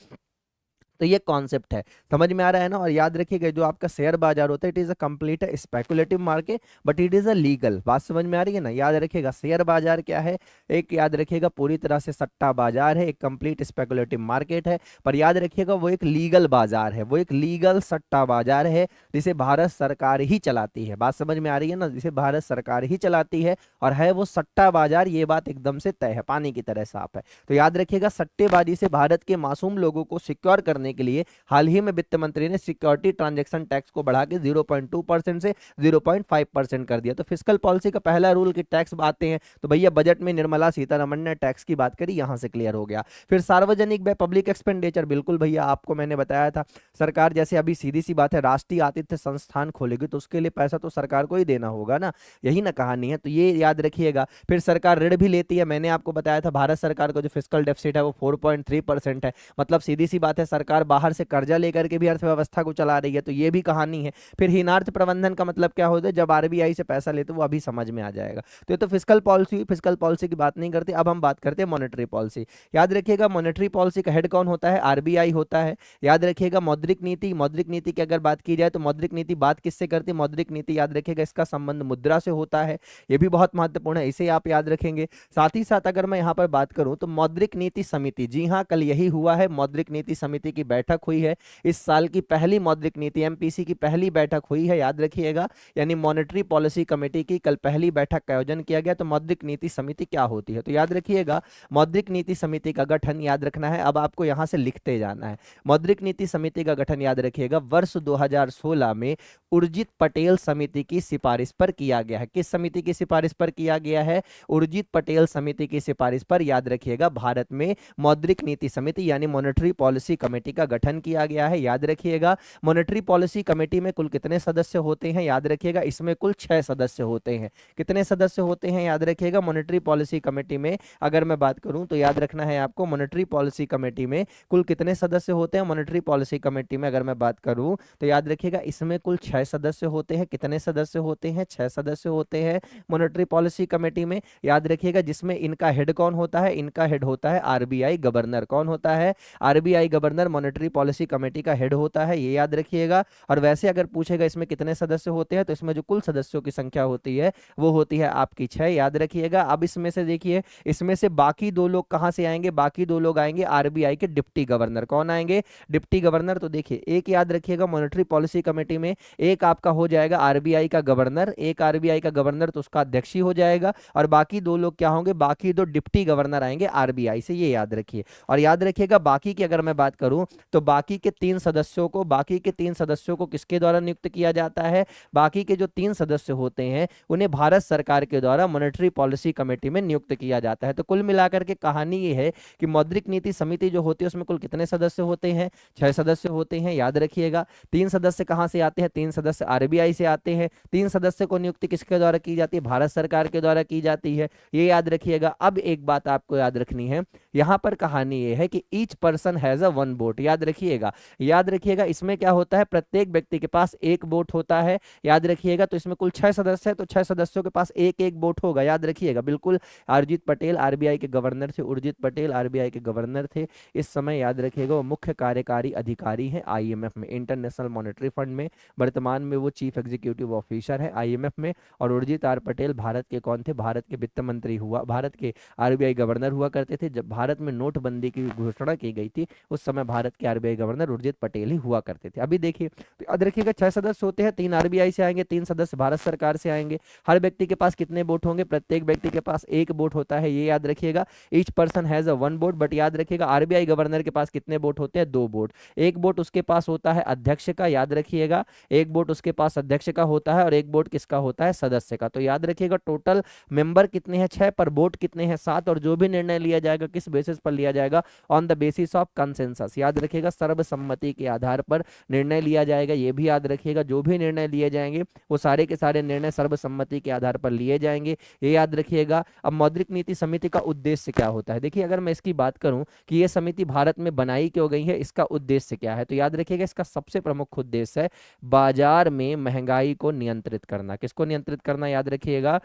तो ये कॉन्सेप्ट है, समझ में आ रहा है ना। और याद रखिएगा जो आपका शेयर बाजार होता है, it is a complete speculative market but it is a legal. बात समझ में आ रही है ना। याद रखिएगा शेयर बाजार क्या है, एक, याद रखिएगा पूरी तरह से सट्टा बाजार है, एक कंप्लीट स्पेकुलेटिव मार्केट है, पर याद रखिएगा वो एक लीगल बाजार है, वो एक लीगल सट्टा बाजार है जिसे भारत सरकार ही चलाती है। बात समझ में आ रही है ना, जिसे भारत सरकार ही चलाती है और है वो सट्टा बाजार, ये बात एकदम से तय है, पानी की तरह साफ है। तो याद रखिएगा सट्टेबाजी से भारत के मासूम लोगों को सिक्योर करने बढ़ाने के लिए हाल ही में वित्त मंत्री ने सिक्योरिटी ट्रांजैक्शन टैक्स को बढ़ा के 0.2% से 0.5% कर दिया। तो फिस्कल पॉलिसी का पहला रूल कि टैक्स आते हैं तो भैया बजट में निर्मला सीतारमण ने टैक्स की बात करी, यहां से क्लियर हो गया। फिर सार्वजनिक व पब्लिक एक्सपेंडिचर, बिल्कुल भैया आपको मैंने बताया था, सरकार जैसे अभी सीधी सी बात है राष्ट्रीय आतिथ्य संस्थान खोलेगी तो उसके लिए पैसा तो सरकार को ही देना होगा ना, यही ना कहानी है, तो ये याद रखिएगा। फिर सरकार ऋण भी लेती है, मैंने आपको बताया था भारत सरकार का जो फिस्कल डेफिसिट है वो 4.3% है, मतलब सीधी सी बात है सरकार बाहर से कर्जा लेकर के भी अर्थव्यवस्था को चला रही है, तो ये भी कहानी है। फिर हीनार्थ प्रबंधन का मतलब क्या होता है, जब आरबीआई से पैसा लेते वो अभी समझ में आ जाएगा। तो ये तो फिस्कल पॉलिसी, फिस्कल पॉलिसी की बात नहीं करते, अब हम बात करते हैं मॉनेटरी पॉलिसी। याद रखिएगा मॉनेटरी पॉलिसी का हेड कौन होता है, आरबीआई होता है। याद रखिएगा मौद्रिक नीति, मौद्रिक नीति की अगर बात की जाए तो मौद्रिक नीति बात किससे करती है, मौद्रिक नीति याद रखिएगा इसका संबंध मुद्रा से होता है, ये भी बहुत महत्वपूर्ण है, इसे आप याद रखेंगे। साथ ही साथ अगर मैं यहाँ पर बात करूं तो मौद्रिक नीति समिति, जी हाँ कल यही हुआ है, मौद्रिक नीति समिति की बैठक हुई है, इस साल की पहली मौद्रिक नीति एमपीसी की पहली बैठक हुई है, याद रखिएगा, यानी मॉनेटरी पॉलिसी कमेटी की कल पहली बैठक का आयोजन किया गया। तो मौद्रिक नीति समिति क्या होती है, तो याद रखिएगा मौद्रिक नीति समिति का गठन याद रखना है, अब आपको यहां से लिखते जाना है। मौद्रिक नीति समिति का गठन याद रखिएगा वर्ष 2016 में उर्जित पटेल समिति की सिफारिश पर किया गया है। किस समिति की सिफारिश पर किया गया है, उर्जित पटेल समिति की सिफारिश पर याद रखिएगा भारत में मौद्रिक नीति समिति यानी मॉनेटरी पॉलिसी कमेटी का गठन किया गया है। याद रखिएगा मॉनेटरी पॉलिसी कमेटी में कुल कितने सदस्य होते हैं, याद रखिएगा इसमें कुल 6 सदस्य होते हैं। कितने सदस्य होते हैं, याद रखिएगा मॉनेटरी पॉलिसी कमेटी में अगर मैं बात करूं तो याद रखना है आपको मॉनेटरी पॉलिसी कमेटी में कुल कितने सदस्य होते हैं। मॉनेटरी पॉलिसी कमेटी में अगर मैं बात करूं तो याद रखिएगा इसमें कुल 6 सदस्य होते हैं। कितने सदस्य होते हैं, 6 सदस्य होते हैं मॉनेटरी पॉलिसी कमेटी में। याद रखिएगा जिसमें इनका हेड कौन होता है, इनका हेड होता है आरबीआई गवर्नर। कौन होता है, RBI governor monetary policy committee का हेड होता है, ये याद रखिएगा। और वैसे अगर पूछेगा इसमें कितने सदस्य होते हैं तो इसमें जो कुल सदस्यों की संख्या होती है वो होती है आपकी 6, याद रखिएगा। अब इसमें से देखिए इसमें से बाकी 2 लोग कहां से आएंगे, बाकी 2 लोग आएंगे आरबीआई के डिप्टी गवर्नर। कौन आएंगे, डिप्टी गवर्नर। तो देखिए एक याद रखिएगा मॉनेटरी पॉलिसी कमेटी में एक आपका हो जाएगा आरबीआई का गवर्नर, एक आरबीआई का गवर्नर तो उसका अध्यक्ष ही हो जाएगा, और बाकी 2 लोग क्या होंगे, बाकी 2 डिप्टी गवर्नर आएंगे आरबीआई से, ये याद रखिए। और याद रखिएगा बाकी की अगर मैं बात करूं तो बाकी के 3 सदस्यों को, बाकी के 3 सदस्यों को किसके द्वारा नियुक्त किया जाता है, बाकी के जो 3 सदस्य होते हैं उन्हें भारत सरकार के द्वारा मॉनेटरी पॉलिसी कमेटी में नियुक्त किया जाता है। तो कुल मिलाकर के कहानी ये है कि मौद्रिक नीति समिति जो होती है उसमें कुल कितने सदस्य होते हैं, 6 सदस्य होते हैं, याद रखिएगा। 3 सदस्य कहां से आते हैं, 3 सदस्य आरबीआई से आते हैं। 3 सदस्य को नियुक्ति किसके द्वारा की जाती है, भारत सरकार के द्वारा की जाती है, ये याद रखिएगा। अब एक बात आपको याद रखनी है, यहां पर कहानी ये है कि each person has a 1 vote. याद रखिएगा, याद रखिएगा इसमें क्या होता है, प्रत्येक व्यक्ति के पास 1 वोट होता है, याद रखिएगा। तो इसमें कुल 6 सदस्य है तो 6 सदस्यों के पास 1-1 वोट होगा, याद रखिएगा। बिल्कुल उर्जित पटेल आरबीआई के गवर्नर थे, उर्जित पटेल आरबीआई के गवर्नर थे इस समय, याद रखिएगा। वो मुख्य कार्यकारी अधिकारी हैं आईएमएफ में, इंटरनेशनल मॉनेटरी फंड में, वर्तमान में वो चीफ एग्जीक्यूटिव ऑफिसर है आईएमएफ में। और उर्जित आर पटेल भारत के कौन थे, भारत के वित्त मंत्री हुआ, भारत के आरबीआई गवर्नर हुआ करते थे। जब भारत में नोटबंदी की घोषणा की गई थी उस समय भारत के आरबीआई गवर्नर उर्जित पटेल ही हुआ करते थे। अभी देखिए तो याद रखिएगा 6 सदस्य होते हैं, 3 आरबीआई से आएंगे, 3 सदस्य भारत सरकार से आएंगे। हर व्यक्ति के पास कितने वोट होंगे, प्रत्येक व्यक्ति के पास 1 वोट होता है, ये याद रखिएगा। Each person has a 1 vote, but याद रखिएगा आरबीआई गवर्नर के पास कितने वोट होते हैं, 2 वोट। 1 वोट उसके पास होता है अध्यक्ष का, याद रखिएगा, 1 वोट उसके पास अध्यक्ष का होता है और 1 वोट किसका होता है, सदस्य का। तो याद रखिएगा टोटल मेंबर कितने हैं, 6, पर वोट कितने हैं, 7। और जो भी निर्णय लिया जाएगा किस बेसिस पर लिया जाएगा, on the basis of consensus. याद रखिएगा सर्वसम्मति के आधार पर निर्णय लिया जाएगा, ये भी याद रखिएगा। जो भी निर्णय लिए जाएंगे वो सारे के सारे निर्णय सर्वसम्मति के आधार पर लिए जाएंगे, ये याद रखिएगा। अब मौद्रिक नीति समिति का उद्देश्य क्या होता है, देखिए अगर मैं इसकी बात करूं कि ये समिति भारत में बनाई क्यों गई है, इसका उद्देश्य क्या है, तो याद रखिएगा इसका सबसे प्रमुख उद्देश्य है बाजार में महंगाई को नियंत्रित करना। किसको नियंत्रित करना, याद रखिएगा,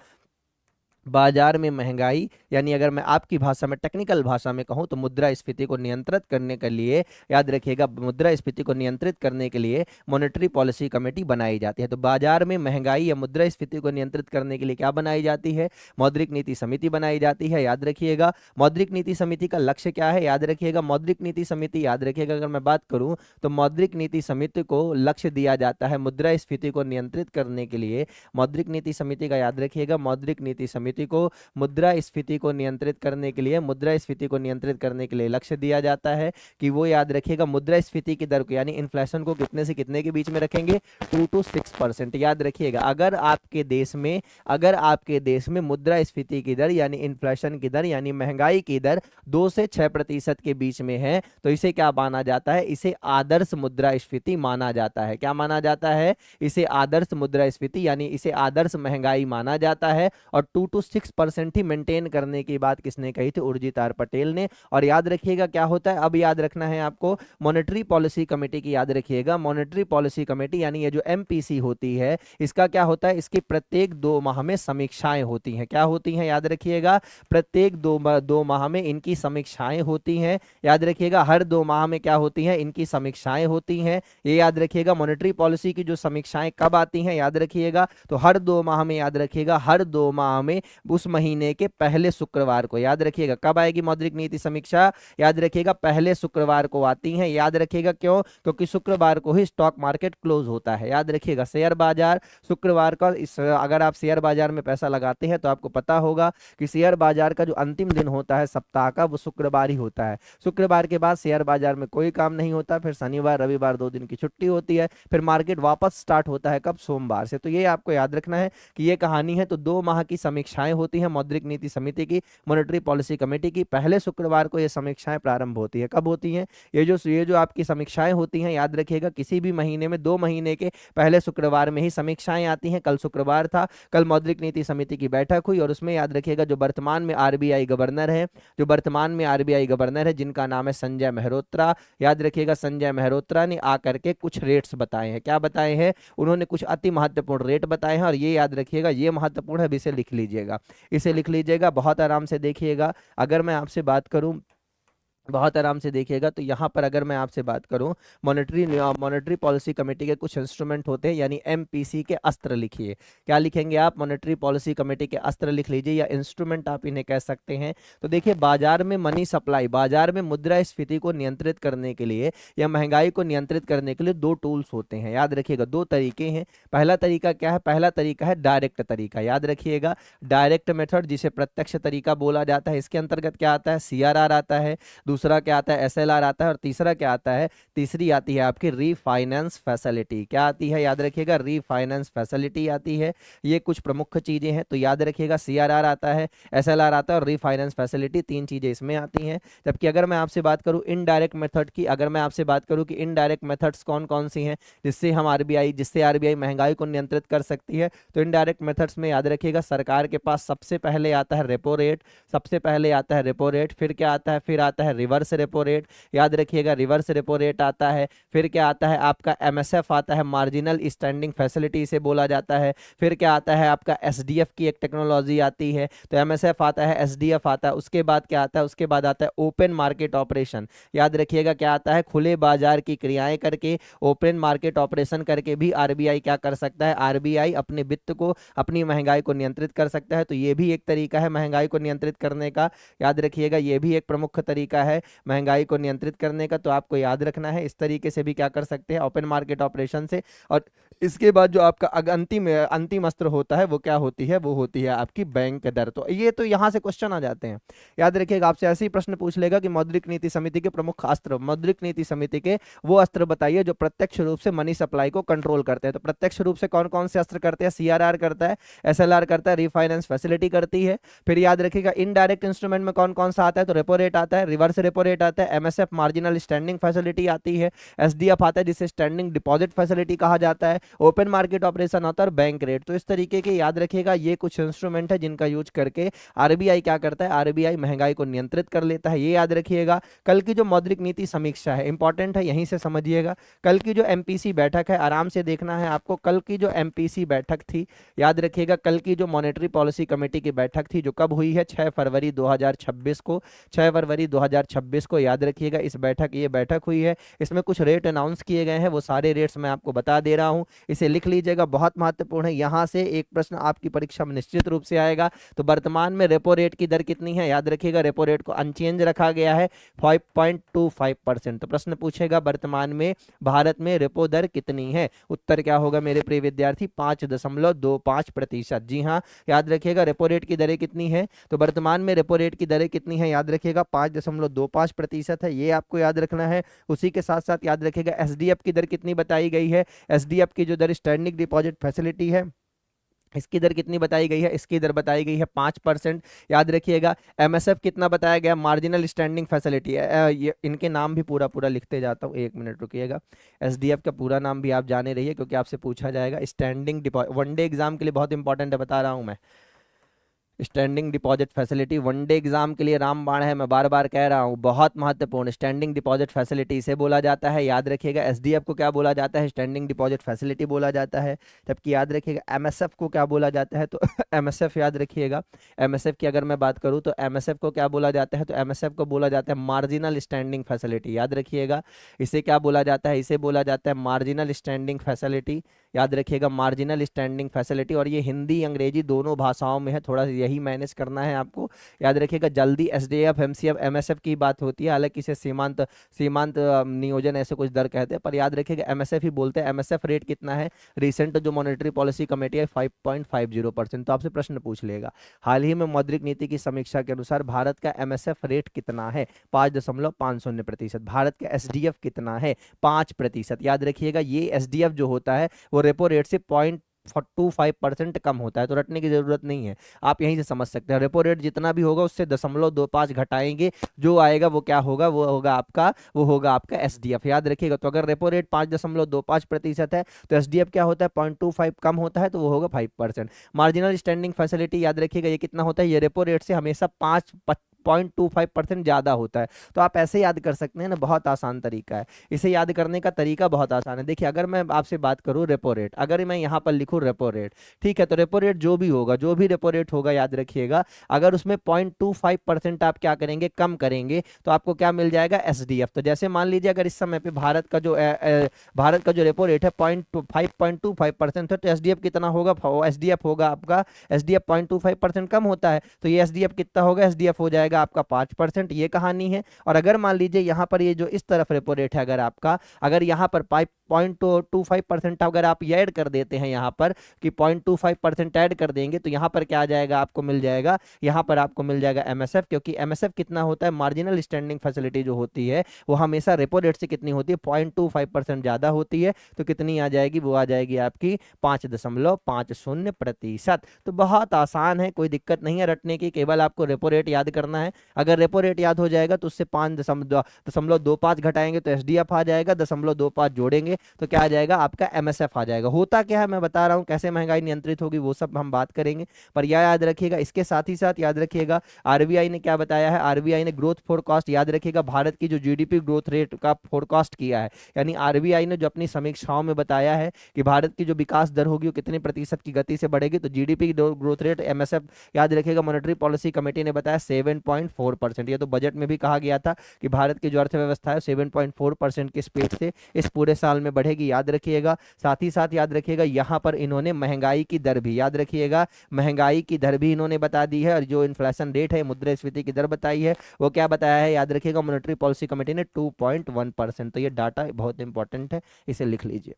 बाजार में महंगाई, यानी अगर मैं आपकी भाषा में टेक्निकल भाषा में कहूं तो मुद्रास्फीति को नियंत्रित करने के लिए, याद रखिएगा मुद्रास्फीति को नियंत्रित करने के लिए मॉनेटरी पॉलिसी कमेटी बनाई जाती है। तो बाजार में महंगाई या मुद्रास्फीति को नियंत्रित करने के लिए क्या बनाई जाती है, मौद्रिक नीति समिति बनाई जाती है, याद रखिएगा। मौद्रिक नीति समिति का लक्ष्य क्या है, याद रखिएगा। मौद्रिक नीति समिति, याद रखिएगा, अगर मैं बात करूं तो मौद्रिक नीति समिति को लक्ष्य दिया जाता है मुद्रास्फीति को नियंत्रित करने के लिए। मौद्रिक नीति समिति का याद रखिएगा, मौद्रिक नीति समिति मुद्रास्फीति को नियंत्रित करने के लिए लक्ष्य दिया जाता है कि वो याद रखिएगा मुद्रास्फीति की दर को यानी इन्फ्लेशन को कितने से कितने के बीच में रखेंगे, 2 to 6%। याद रखिएगा अगर आपके देश में मुद्रास्फीति की दर यानी इन्फ्लेशन की दर यानी महंगाई की दर 2 से 6% के बीच में है तो इसे क्या माना जाता है, इसे आदर्श मुद्रास्फीति माना जाता है। क्या माना जाता है, इसे आदर्श मुद्रास्फीति यानी इसे आदर्श महंगाई माना जाता है। और 2 to 6% ही मेंटेन करने की बात किसने कही थी, उर्जित आर पटेल ने। और याद रखिएगा क्या होता है, अब याद रखना है आपको मॉनेटरी पॉलिसी कमेटी की, याद रखिएगा मॉनेटरी पॉलिसी कमेटी यानी ये जो एमपीसी होती है इसका क्या होता है, इसकी प्रत्येक 2 माह में समीक्षाएं होती हैं। क्या होती हैं, याद रखिएगा प्रत्येक 2 माह में इनकी समीक्षाएं होती हैं। याद रखिएगा हर 2 माह में क्या होती हैं, इनकी समीक्षाएं होती हैं। ये याद रखिएगा मॉनेटरी पॉलिसी की जो समीक्षाएं कब आती हैं, याद रखिएगा तो हर 2 माह में। याद रखिएगा हर 2 माह में उस महीने के पहले शुक्रवार को। याद रखिएगा कब आएगी मौद्रिक नीति समीक्षा, याद रखिएगा पहले शुक्रवार को आती हैं। याद रखिएगा क्यों, क्योंकि शुक्रवार को ही स्टॉक मार्केट क्लोज होता है। याद रखिएगा शेयर बाजार शुक्रवार का, अगर आप शेयर बाजार में पैसा लगाते हैं तो आपको पता होगा कि शेयर बाजार का जो अंतिम दिन होता है सप्ताह का वो शुक्रवार ही होता है। शुक्रवार के बाद शेयर बाजार में कोई काम नहीं होता, फिर शनिवार रविवार 2 दिन की छुट्टी होती है, फिर मार्केट वापस स्टार्ट होता है कब, सोमवार से। तो ये आपको याद रखना है कि ये कहानी है। तो 2 माह की समीक्षाएं होती हैं मौद्रिक नीति समिति की, मॉनेटरी पॉलिसी कमेटी की। पहले शुक्रवार को ये समीक्षाएं प्रारंभ होती है। कब होती हैं ये जो आपकी समीक्षाएं होती हैं, याद रखिएगा किसी भी महीने में 2 महीने के पहले शुक्रवार में ही समीक्षाएं आती हैं। कल शुक्रवार था, कल मौद्रिक नीति समिति की बैठक हुई और उसमें याद रखिएगा जो वर्तमान में आरबीआई गवर्नर है जिनका नाम है संजय मेहरोत्रा। याद रखिएगा संजय मेहरोत्रा ने आकर के कुछ रेट्स बताए हैं। क्या बताए हैं, उन्होंने कुछ अति महत्वपूर्ण रेट बताए हैं। और ये याद रखिएगा ये महत्वपूर्ण है, इसे लिख लीजिएगा, बहुत आराम से देखिएगा। अगर मैं आपसे बात करूं, बहुत आराम से देखिएगा, तो यहाँ पर अगर मैं आपसे बात करूं मॉनेटरी पॉलिसी कमेटी के कुछ इंस्ट्रूमेंट होते हैं यानी एमपीसी के अस्त्र लिखिए। क्या लिखेंगे आप, मॉनेटरी पॉलिसी कमेटी के अस्त्र लिख लीजिए या इंस्ट्रूमेंट आप इन्हें कह सकते हैं। तो देखिए बाजार में मनी सप्लाई, बाजार में मुद्रास्फीति को नियंत्रित करने के लिए या महंगाई को नियंत्रित करने के लिए 2 टूल्स होते हैं। याद रखिएगा 2 तरीके हैं। पहला तरीका क्या है, पहला तरीका है डायरेक्ट तरीका। याद रखिएगा डायरेक्ट मेथड जिसे प्रत्यक्ष तरीका बोला जाता है, इसके अंतर्गत क्या आता है, सीआरआर आता है, दूसरा क्या आता है, एसएलआर आता है, और तीसरा क्या आता है, तीसरी आती है आपकी रीफाइनेंस फैसिलिटी। क्या आती है, याद रखिएगा रीफाइनेंस फैसिलिटी आती है। ये कुछ प्रमुख चीजें हैं, तो याद रखिएगा सीआरआर आता है, एसएलआर आता है और रीफाइनेंस फैसिलिटी, 3 चीजें इसमें आती हैं। जबकि अगर मैं आपसे बात करूं इनडायरेक्ट मेथड की, अगर मैं आपसे बात करूं कि इनडायरेक्ट मेथड्स कौन कौन सी हैं जिससे आरबीआई महंगाई को नियंत्रित कर सकती है, तो इनडायरेक्ट मेथड्स में याद रखिएगा सरकार के पास सबसे पहले आता है रेपो रेट, फिर क्या आता है, फिर आता है रिवर्स रेपो रेट। याद रखिएगा रिवर्स रेपो रेट आता है, फिर क्या आता है आपका एमएसएफ आता है, मार्जिनल स्टैंडिंग फैसिलिटी इसे बोला जाता है। फिर क्या आता है आपका एसडीएफ की एक टेक्नोलॉजी आती है, तो एमएसएफ आता है, एसडीएफ आता है। उसके बाद क्या आता है, उसके बाद आता है ओपन मार्केट ऑपरेशन। याद रखिएगा क्या आता है, खुले बाजार की क्रियाएं करके, ओपन मार्केट ऑपरेशन करके भी आरबीआई क्या कर सकता है, आरबीआई अपने वित्त को, अपनी महंगाई को नियंत्रित कर सकता है। तो ये भी एक तरीका है महंगाई को नियंत्रित करने का। याद रखिएगा ये भी एक प्रमुख तरीका है महंगाई को नियंत्रित करने का। तो आपको याद रखना है इस तरीके से भी क्या कर सकते हैं, ओपन मार्केट ऑपरेशन से। और इसके बाद जो आपका अंतिम अस्त्र होता है वो क्या होती है, वो होती है आपकी बैंक दर। तो ये तो यहां से क्वेश्चन आ जाते हैं। याद रखिएगा आपसे ऐसे ही प्रश्न पूछ लेगा कि मौद्रिक नीति समिति के प्रमुख अस्त्र, मौद्रिक नीति समिति के वो अस्त्र बताइए जो प्रत्यक्ष रूप से मनी सप्लाई को कंट्रोल करते हैं। तो प्रत्यक्ष रूप से कौन कौन से अस्त्र करते हैं, सीआरआर करता है, एसएलआर करता है, रीफाइनेंस फैसिलिटी करती है। फिर याद रखिएगा इनडायरेक्ट इंस्ट्रूमेंट में कौन कौन सा आता है, तो रेपो रेट आता है, रिवर्स रेपो रेट आता है, एमएसएफ मार्जिनल स्टैंडिंग फैसिलिटी आती है, एसडीएफ आता है जिसे स्टैंडिंग डिपॉजिट फैसिलिटी कहा जाता है, ओपन मार्केट ऑपरेशन आता है और बैंक रेट। तो इस तरीके के याद रखिएगा ये कुछ इंस्ट्रूमेंट है जिनका यूज करके आरबीआई क्या करता है, आरबीआई महंगाई को नियंत्रित कर लेता है। ये याद रखिएगा। कल की जो मौद्रिक नीति समीक्षा है इंपॉर्टेंट है, यहीं से समझिएगा। कल की जो एमपीसी बैठक है आराम से देखना है आपको। कल की जो एमपीसी बैठक थी, याद रखिएगा कल की जो मॉनेटरी पॉलिसी कमेटी की बैठक थी जो कब हुई है, 6 फरवरी 2026 को, 6 फरवरी 2026 को। याद रखिएगा ये बैठक हुई है। इसमें कुछ रेट अनाउंस किए गए हैं, वो सारे रेट्स मैं आपको बता दे रहा हूं। इसे लिख लीजिएगा, बहुत महत्वपूर्ण है। यहाँ से एक प्रश्न आपकी परीक्षा में निश्चित रूप से आएगा। तो वर्तमान में रेपो रेट की दर कितनी है, याद रखिएगा रेपो रेट को अनचेंज रखा गया है 5.25%। तो प्रश्न पूछेगा वर्तमान में भारत में रेपो दर कितनी है, उत्तर क्या होगा मेरे प्रिय विद्यार्थी, 5.25%। जी हाँ, याद रखिएगा रेपो रेट की दरें कितनी है, तो वर्तमान में रेपो रेट की दरें कितनी है, याद रखिएगा 5.25% है, ये आपको याद रखना है। उसी के साथ साथ याद रखिएगा एसडीएफ की दर कितनी बताई गई है, एसडीएफ की जो दर स्टैंडिंग डिपॉजिट फैसिलिटी है इसकी दर कितनी बताई गई है, इसकी दर बताई गई है 5%। याद रखिएगा एमएसएफ कितना बताया गया, मार्जिनल स्टैंडिंग फैसिलिटी है। ये इनके नाम भी पूरा पूरा लिखते जाता हूँ, एक मिनट रुकिएगा। एसडीएफ का पूरा नाम भी आप जाने रहिए क्योंकि आपसे पूछा जाएगा। स्टैंडिंग डिपॉजिट वनडे एग्जाम के लिए बहुत इंपॉर्टेंट है, बता रहा हूँ मैं। Standing deposit facility one day exam के लिए रामबाण है, मैं बार बार कह रहा हूँ, बहुत महत्वपूर्ण। स्टैंडिंग डिपॉजिट फैसिलिटी इसे बोला जाता है, याद रखिएगा। एसडीएफ को क्या बोला जाता है, स्टैंडिंग डिपॉजिट फैसिलिटी बोला जाता है। जबकि याद रखिएगा एमएसएफ को क्या बोला जाता है, तो एमएसएफ याद रखिएगा। एमएसएफ की अगर मैं बात करूँ तो एमएसएफ को क्या बोला जाता है, तो एमएसएफ को बोला जाता है मार्जिनल स्टैंडिंग फैसिलिटी, याद रखिएगा। इसे क्या बोला जाता है, इसे बोला जाता है मार्जिनल स्टैंडिंग फैसिलिटी, याद रखिएगा मार्जिनल स्टैंडिंग फैसिलिटी। और ये हिंदी अंग्रेजी दोनों भाषाओं में है, थोड़ा यही मैनेज करना है आपको। याद रखिएगा जल्दी एसडीएफ एमसीएफ एमएसएफ की बात होती है, हालांकि इसे सीमांत सीमांत नियोजन ऐसे कुछ दर कहते हैं, पर याद रखिएगा एमएसएफ ही बोलते हैं। एमएसएफ रेट कितना है, रिसेंट जो मॉनेटरी पॉलिसी कमेटी है 5.50%। तो आपसे प्रश्न पूछ लेगा हाल ही में मौद्रिक नीति की समीक्षा के अनुसार भारत का एमएसएफ रेट कितना है, 5.50%। भारत का एसडीएफ कितना है, 5%। याद रखिएगा ये एसडीएफ जो होता है वो रेपो रेट से 0.25% कम होता है, तो रटने की जरूरत नहीं है, आप यहीं से समझ सकते हैं। रेपो रेट जितना भी होगा उससे 0.25 घटाएंगे, जो आएगा वो क्या होगा, वो होगा आपका एसडीएफ, याद रखिएगा। तो अगर रेपो रेट 5.25% है तो एसडीएफ क्या होता है, 0.25 कम होता है, तो वो होगा 5%। मार्जिनल स्टैंडिंग फैसिलिटी याद रखिएगा ये कितना होता है, ये रेपो रेट से हमेशा 0.25% ज़्यादा होता है। तो आप ऐसे याद कर सकते हैं ना, बहुत आसान तरीका है, इसे याद करने का तरीका बहुत आसान है। देखिए अगर मैं आपसे बात करूं रेपो रेट, अगर मैं यहाँ पर लिखूं रेपो रेट, ठीक है, तो रेपो रेट जो भी होगा, जो भी रेपो रेट होगा, याद रखिएगा अगर उसमें 0.25% आप क्या करेंगे, कम करेंगे, तो आपको क्या मिल जाएगा, एसडीएफ। तो जैसे मान लीजिए अगर इस समय पे भारत का जो रेपो रेट है 5.25% है, तो एसडीएफ कितना होगा, एसडीएफ होगा आपका, एसडीएफ 0.25% कम होता है, तो ये एसडीएफ कितना होगा, एसडीएफ हो जाएगा आपका 5%। ये कहानी है। और अगर मान लीजिए यहाँ पर ये जो इस तरफ रेपो रेट है, अगर आपका, अगर यहाँ पर 0.25% अगर आप ऐड कर देते हैं, यहाँ पर कि 0.25% ऐड कर देंगे, तो यहाँ पर क्या आ जाएगा, आपको मिल जाएगा, यहाँ पर आपको मिल जाएगा एमएसएफ। क्योंकि एमएसएफ कितना होता है, मार्जिनल स्टैंडिंग फैसिलिटी जो होती है वो हमेशा रेपो रेट से कितनी होती है, 0.25% ज्यादा होती है। तो कितनी आ जाएगी, वो आ जाएगी आपकी 5.50%। तो बहुत आसान है, कोई दिक्कत नहीं है रटने की, केवल आपको रेपो रेट याद करना है। अगर रेपो रेट याद हो जाएगा तो उससे 5.25 घटाएंगे तो एसडीएफ आ जाएगा, 0.25 जोड़ेंगे तो क्या आ जाएगा, आपका एमएसएफ आ जाएगा। होता क्या है मैं बता रहा हूं, कैसे महंगाई नियंत्रित होगी वो सब हम बात करेंगे, पर यह याद रखिएगा। इसके साथ ही साथ याद रखिएगा आरबीआई ने क्या बताया है, आरबीआई ने ग्रोथ फोरकास्ट, याद रखिएगा भारत की जो जीडीपी ग्रोथ रेट का फोरकास्ट किया है, यानी आरबीआई ने जो अपनी समीक्षाओं में बताया है कि भारत की जो विकास दर होगी वो कितने प्रतिशत की गति से बढ़ेगी, तो जीडीपी ग्रोथ रेट एमएसएफ याद रखिएगा मॉनेटरी पॉलिसी कमेटी ने बताया 7.4%। ये तो बजट में भी कहा गया था कि भारत की जो अर्थव्यवस्था है 7.4% की स्पीड से इस पूरे साल में बढ़ेगी, याद रखिएगा। साथ ही साथ याद रखिएगा यहाँ पर इन्होंने महंगाई की दर भी, याद रखिएगा महंगाई की दर भी इन्होंने बता दी है, और जो इन्फ्लेशन रेट है, मुद्रास्फीति की दर बताई है, वो क्या बताया है, याद रखिएगा मॉनेटरी पॉलिसी कमेटी ने 2.1%। तो ये डाटा बहुत इंपॉर्टेंट है, इसे लिख लीजिए,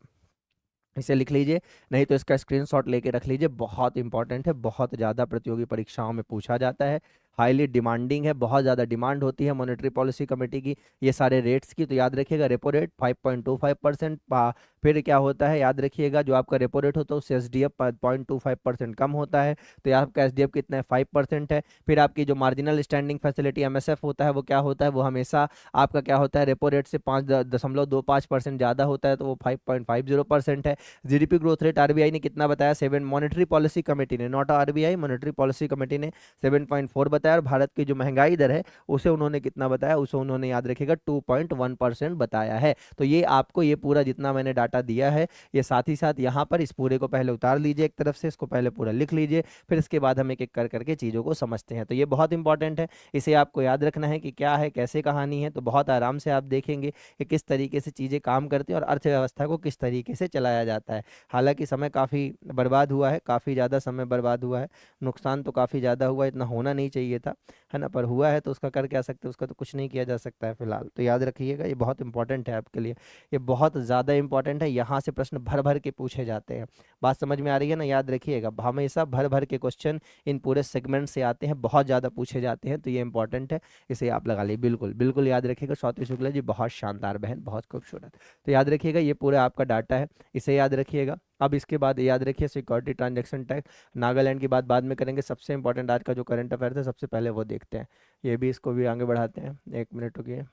इसे लिख लीजिए, नहीं तो इसका स्क्रीनशॉट लेके रख लीजिए, बहुत इंपॉर्टेंट है, बहुत ज़्यादा प्रतियोगी परीक्षाओं में पूछा जाता है, हाईली डिमांडिंग है, बहुत ज़्यादा डिमांड होती है मॉनेटरी पॉलिसी कमेटी की ये सारे रेट्स की। तो याद रखिएगा रेपो रेट 5.25%, फिर क्या होता है, याद रखिएगा जो आपका रेपो रेट होता है उससे एसडीएफ 0.25% कम होता है, तो आपका एसडीएफ कितना है, 5% है। फिर आपकी जो मार्जिनल स्टैंडिंग फैसिलिटी एमएसएफ होता है वो क्या होता है, वो हमेशा आपका क्या होता है, रेपो रेट से 5.25% ज़्यादा होता है, तो वो 5.50% है। जीडीपी ग्रोथ रेट आरबीआई ने कितना बताया, 7, मॉनेटरी पॉलिसी कमेटी ने, not RBI, monetary policy committee ने 7.4 बताया और भारत की जो महंगाई दर है उसे उन्होंने कितना बताया, उसे उन्होंने याद रखिएगा 2.1% बताया है। तो ये आपको ये पूरा जितना मैंने डाटा दिया है ये साथ ही साथ यहाँ पर इस पूरे को पहले उतार लीजिए एक तरफ से, इसको पहले पूरा लिख लीजिए, फिर इसके बाद हम एक एक कर करके चीज़ों को समझते हैं। तो ये बहुत इंपॉर्टेंट है, इसे आपको याद रखना है कि क्या है, कैसे कहानी है। तो बहुत आराम से आप देखेंगे कि किस तरीके से चीज़ें काम करती हैं और अर्थव्यवस्था को किस तरीके से चलाया जाता है। हालांकि समय काफ़ी बर्बाद हुआ है, काफ़ी ज़्यादा समय बर्बाद हुआ है, नुकसान तो काफ़ी ज़्यादा हुआ, इतना होना नहीं चाहिए था, है ना, पर हुआ है तो उसका कर क्या सकते हैं, उसका तो कुछ नहीं किया जा सकता है फिलहाल। तो याद रखिएगा ये बहुत इंपॉर्टेंट है आपके लिए, ये बहुत ज़्यादा इंपॉर्टेंट है। यहाँ से प्रश्न भर भर के पूछे जाते हैं। बात समझ में आ रही है ना? याद रखिएगा हमेशा भर भर के क्वेश्चन इन पूरे सेगमेंट से आते हैं, बहुत ज़्यादा पूछे जाते हैं, तो ये इंपॉर्टेंट है, इसे आप लगा लीजिए। बिल्कुल बिल्कुल याद रखिएगा। स्वाति शुक्ला जी बहुत शानदार बहन, बहुत खूबसूरत। तो याद रखिएगा ये पूरा आपका डाटा है, इसे याद रखिएगा। अब इसके बाद याद रखिए सिक्योरिटी ट्रांजैक्शन टैक्स, नागालैंड की बात बाद में करेंगे। सबसे इंपॉर्टेंट आज का जो करंट अफेयर है सबसे पहले वो देखते हैं, ये भी इसको भी आगे बढ़ाते हैं। एक मिनट रुकिए।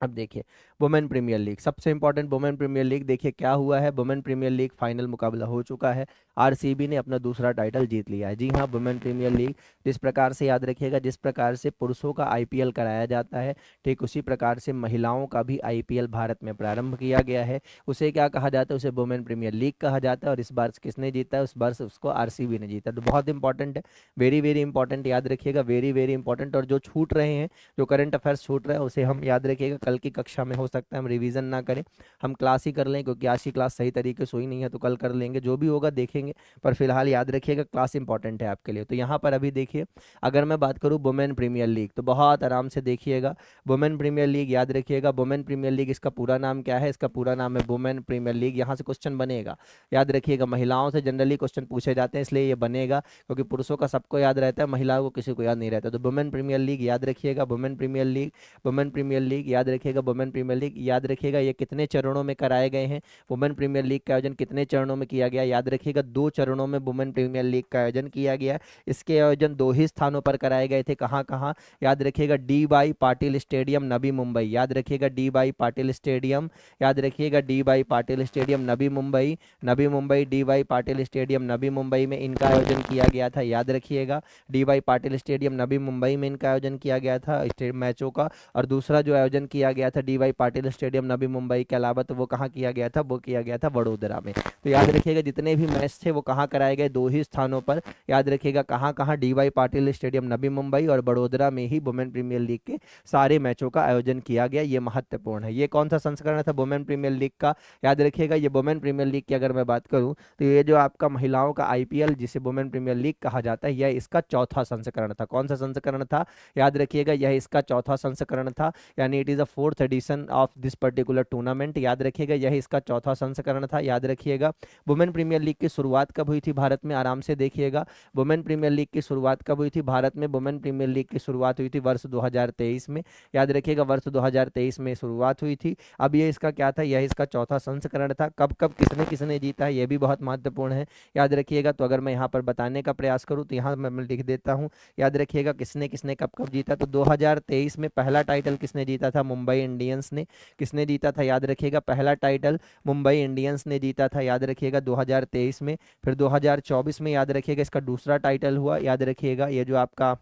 अब देखिए वुमेन प्रीमियर लीग, सबसे इंपॉर्टेंट वुमेन प्रीमियर लीग। देखिए क्या हुआ है, वुमेन प्रीमियर लीग फाइनल मुकाबला हो चुका है, आरसीबी ने अपना दूसरा टाइटल जीत लिया है। जी हाँ, वुमेन प्रीमियर लीग जिस प्रकार से याद रखिएगा, जिस प्रकार से पुरुषों का आईपीएल कराया जाता है, ठीक उसी प्रकार से महिलाओं का भी आईपीएल भारत में प्रारंभ किया गया है। उसे क्या कहा जाता है, उसे वुमेन प्रीमियर लीग कहा जाता है। और इस बार किसने जीता है, उस बार उसको आरसीबी ने जीता। तो बहुत इंपॉर्टेंट है, वेरी वेरी इंपॉर्टेंट, याद रखिएगा, वेरी वेरी इंपॉर्टेंट। और जो छूट रहे हैं, जो करंट अफेयर्स छूट रहे हैं, उसे हम याद रखिएगा कल की कक्षा में, हो सकता है हम रिवीजन ना करें, हम क्लास ही कर लें, क्योंकि आज की क्लास सही तरीके से हुई नहीं है, तो कल कर लेंगे, जो भी होगा देखेंगे। पर फिलहाल याद रखिएगा क्लास इंपॉर्टेंट है आपके लिए। तो यहाँ पर अभी देखिए, अगर मैं बात करूँ वुमेन प्रीमियर लीग, तो बहुत आराम से देखिएगा। वुमेन प्रीमियर लीग याद रखिएगा, वुमेन प्रीमियर लीग इसका पूरा नाम क्या है, इसका पूरा नाम है वुमेन प्रीमियर लीग। यहाँ से क्वेश्चन बनेगा, याद रखिएगा, महिलाओं से जनरली क्वेश्चन पूछे जाते हैं, इसलिए ये बनेगा, क्योंकि पुरुषों का सबको याद रहता है, महिलाओं को किसी को याद नहीं रहता। तो वुमेन प्रीमियर लीग याद रखिएगा, women premiere league, women premiere league याद रखिएगा, वुमेन प्रीमियर लीग याद रखिएगा। ये कितने चरणों में कराए गए हैं, वुमेन प्रीमियर लीग का आयोजन कितने चरणों में किया गया, याद रखिएगा 2 चरणों में वुमेन प्रीमियर लीग का आयोजन किया गया। इसके आयोजन 2 ही स्थानों पर कराए गए थे, कहाँ कहाँ, याद रखिएगा D Y Patil stadium Navi Mumbai, याद रखिएगा डी वाई पाटिल स्टेडियम, याद रखिएगा D Y Patil stadium Navi Mumbai, Navi Mumbai D Y Patil stadium Navi Mumbai में इनका आयोजन किया गया था। याद रखिएगा D Y Patil stadium Navi Mumbai में इनका आयोजन किया गया था मैचों का। और दूसरा जो आयोजन किया गया था D Y Patil stadium Navi Mumbai के अलावा, तो वो कहाँ किया गया था, वो किया गया था वडोदरा में। तो याद रखिएगा जितने भी मैच थे वो कहाँ कराए गए, 2 ही स्थानों पर। याद रखिएगा कहाँ कहाँ, D Y Patil stadium Navi Mumbai और बड़ोदरा में ही वुमेन प्रीमियर लीग के सारे मैचों का आयोजन किया गया। ये महत्वपूर्ण है। ये कौन सा संस्करण था वुमेन प्रीमियर लीग का, याद रखिएगा ये वुमेन प्रीमियर लीग की अगर मैं बात करूं, तो ये जो आपका महिलाओं का आईपीएल जिसे वुमेन प्रीमियर लीग कहा जाता है, यह इसका चौथा संस्करण था। कौन सा संस्करण था, याद रखिएगा यह इसका चौथा संस्करण था, यानी it is a 4th edition of this particular tournament. याद रखिएगा यह इसका चौथा संस्करण था। याद रखिएगा वुमेन प्रीमियर लीग की शुरुआत कब हुई थी भारत में, आराम से देखिएगा, वुमेन प्रीमियर लीग की शुरुआत कब हुई थी भारत में, वुमेन प्रीमियर लीग की शुरुआत हुई थी वर्ष 2023 में। याद रखिएगा वर्ष 2023 में शुरुआत हुई थी। अब ये इसका क्या था, यह इसका चौथा संस्करण था। कब कब किसने किसने जीता है, यह भी बहुत महत्वपूर्ण है, याद रखिएगा। तो अगर मैं यहाँ पर बताने का प्रयास करूँ तो यहाँ मैं लिख देता हूँ, याद रखिएगा किसने किसने कब कब जीता। तो 2023 में पहला टाइटल किसने जीता था, मुंबई इंडियंस ने। किसने जीता था, याद रखिएगा पहला टाइटल मुंबई इंडियंस ने जीता था, याद रखिएगा 2023 में। फिर 2024 में याद रखिएगा इसका दूसरा टाइटल हुआ। याद रखिएगा ये जो आपका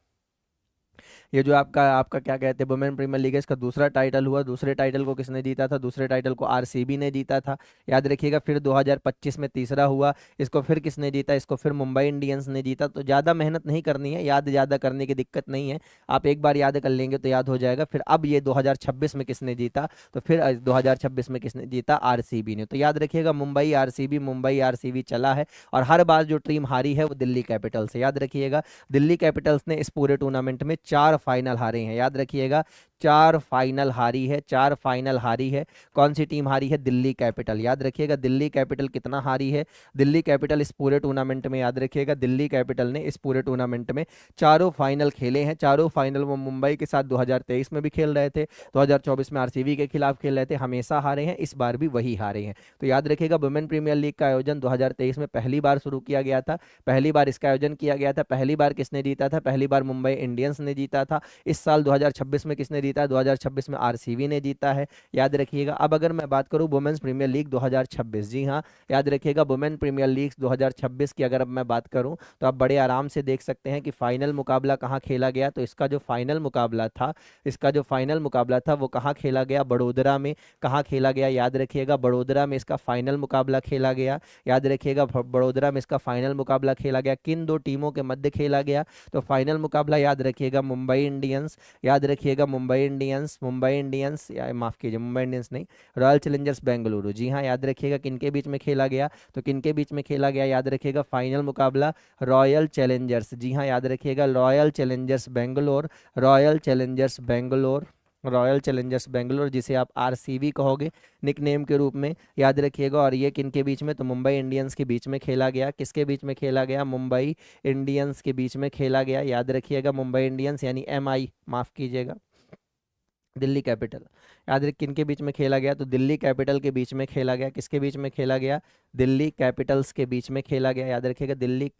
आपका क्या कहते हैं वुमेन प्रीमियर लीग है, इसका दूसरा टाइटल हुआ। दूसरे टाइटल को किसने जीता था, दूसरे टाइटल को आरसीबी ने जीता था, याद रखिएगा। फिर 2025 में तीसरा हुआ, इसको फिर किसने जीता, इसको फिर मुंबई इंडियंस ने जीता। तो ज़्यादा मेहनत नहीं करनी है, याद ज़्यादा करने की दिक्कत नहीं है, आप एक बार याद कर लेंगे तो याद हो जाएगा। फिर अब ये 2026 में किसने जीता, तो फिर 2026 में किसने जीता, आरसीबी ने। तो याद रखिएगा मुंबई आरसीबी चला है। और हर बार जो टीम हारी है वो दिल्ली कैपिटल्स है। याद रखिएगा दिल्ली कैपिटल्स ने इस पूरे टूर्नामेंट में 4 फाइनल हारे हैं। याद रखिएगा 4 फाइनल हारी है, 4 फाइनल हारी है। कौन सी टीम हारी है, दिल्ली कैपिटल। याद रखिएगा दिल्ली कैपिटल कितना हारी है, दिल्ली कैपिटल इस पूरे टूर्नामेंट में, याद रखिएगा दिल्ली कैपिटल ने इस पूरे टूर्नामेंट में 4 फाइनल खेले हैं। 4 फाइनल वो मुंबई के साथ 2023 में भी खेल रहे थे, 2024 में आरसीबी के खिलाफ खेल रहे थे, हमेशा हारे हैं, इस बार भी वही हारे हैं। तो याद रखिएगा वुमेन प्रीमियर लीग का आयोजन 2023 में पहली बार शुरू किया गया था, पहली बार इसका आयोजन किया गया था। पहली बार किसने जीता था, पहली बार मुंबई इंडियंस ने जीता था। इस साल 2026 में किसने जीता है? 2026 में आरसीबी ने जीता है, याद रखिएगा। अब अगर मैं बात करूं वुमेन्स प्रीमियर लीग 2026, जी हाँ, याद रखिएगा वुमेन प्रीमियर लीग 2026 की अगर अब मैं बात करूं तो आप बड़े आराम से देख सकते हैं कि फाइनल मुकाबला कहाँ खेला गया। तो इसका जो फाइनल मुकाबला था, वो कहाँ खेला गया? बड़ोदरा में। कहाँ खेला गया? याद रखिएगा बड़ोदरा में इसका फाइनल मुकाबला खेला गया। याद रखिएगा बड़ोदरा में इसका फाइनल मुकाबला खेला गया। किन दो टीमों के मध्य खेला गया? तो फाइनल मुकाबला याद रखिएगा मुंबई इंडियंस, याद रखिएगा मुंबई इंडियंस माफ कीजिए, मुंबई इंडियंस नहीं, रॉयल चैलेंजर्स बेंगलुरु, जी हाँ, याद रखिएगा किनके बीच में खेला गया? तो किनके बीच में खेला गया? याद रखिएगा फाइनल मुकाबला रॉयल चैलेंजर्स, जी हाँ, याद रखिएगा royal Challengers Bangalore, royal Challengers Bangalore, जिसे आप आरसीबी कहोगे निकनेम के रूप में, याद रखिएगा। और ये किनके बीच में? तो मुंबई इंडियंस के बीच में खेला गया। किसके बीच में खेला गया? मुंबई इंडियंस के बीच में खेला गया, याद रखिएगा मुंबई इंडियंस यानी एमआई, माफ कीजिएगा, दिल्ली कैपिटल, याद रख किनके बीच में खेला गया? तो दिल्ली कैपिटल के बीच में खेला गया। किसके बीच में खेला गया? दिल्ली कैपिटल्स के बीच में खेला गया, याद रखिएगा दिल्ली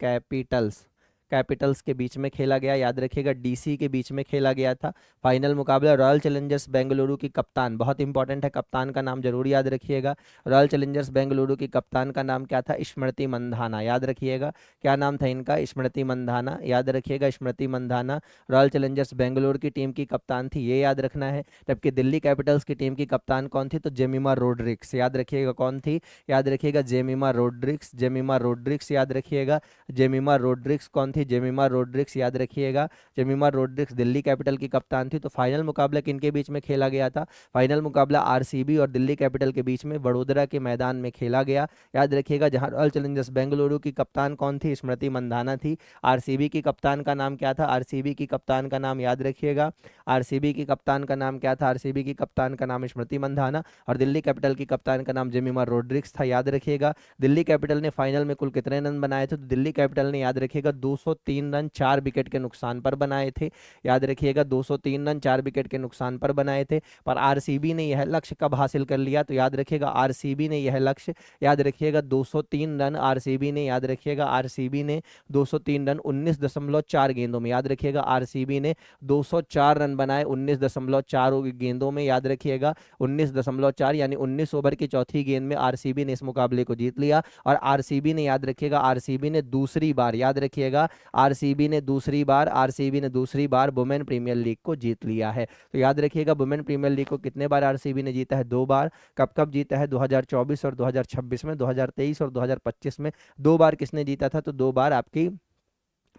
कैपिटल्स के बीच में खेला गया, याद रखिएगा डीसी के बीच में खेला गया था। फाइनल मुकाबला रॉयल चैलेंजर्स बेंगलुरु की कप्तान, बहुत इंपॉर्टेंट है, कप्तान का नाम जरूर याद रखिएगा। रॉयल चैलेंजर्स बेंगलुरु की कप्तान का नाम क्या था? स्मृति मंधाना, याद रखिएगा क्या नाम था इनका? स्मृति मंधाना, याद रखिएगा स्मृति मंधाना रॉयल चैलेंजर्स बेंगलुरु की टीम की कप्तान थी, ये याद रखना है। जबकि दिल्ली कैपिटल्स की टीम की कप्तान कौन थी? तो जेमिमा रोड्रिग्स, याद रखिएगा कौन थी? याद रखिएगा जेमिमा रोड्रिग्स, याद रखिएगा जेमिमा रोड्रिग्स कौन थी? जेमिमा रोड्रिग्स, याद रखिएगा जेमिमा रोड्रिग्स दिल्ली कैपिटल की कप्तान थी। तो फाइनल मुकाबला किनके बीच में खेला गया था? फाइनल मुकाबला आरसीबी और दिल्ली कैपिटल के बीच में वडोदरा के मैदान में खेला गया, याद रखिएगा। जहां रॉयल चैलेंजर्स बेंगलुरु की कप्तान कौन थी? स्मृति मंधाना थी। आरसीबी की कप्तान का नाम क्या था? आरसीबी की कप्तान का नाम याद रखिएगा, आरसीबी की कप्तान का नाम क्या था? आरसीबी की कप्तान का नाम स्मृति मंधाना, और दिल्ली कैपिटल की कप्तान का नाम जेमिमा रोड्रिग्स था, याद रखिएगा। दिल्ली कैपिटल ने फाइनल में कुल कितने रन बनाए थे? तो दिल्ली कैपिटल ने, याद रखिएगा, 203 रन 4 विकेट के नुकसान पर बनाए थे, याद रखिएगा 203 रन 4 विकेट के नुकसान पर बनाए थे। पर आरसीबी ने यह लक्ष्य कब हासिल कर लिया? तो याद रखिएगा आरसीबी ने यह लक्ष्य, याद रखिएगा 203 रन आरसीबी ने, याद रखिएगा आरसीबी ने 203 रन 19.4 गेंदों में, याद रखिएगा आरसीबी ने 204 रन बनाए 19.4 गेंदों में, याद रखिएगा 19.4 यानी 19 ओवर की चौथी गेंद में आरसीबी ने इस मुकाबले को जीत लिया। और आरसीबी ने, याद रखिएगा आरसीबी ने दूसरी बार, याद रखिएगा आरसीबी ने दूसरी बार वुमेन प्रीमियर लीग को जीत लिया है। तो याद रखिएगा वुमेन प्रीमियर लीग को कितने बार आरसीबी ने जीता है? 2 बार। कब कब जीता है? 2024 और 2026 में, 2023 और 2025 में 2 बार किसने जीता था? तो 2 बार आपकी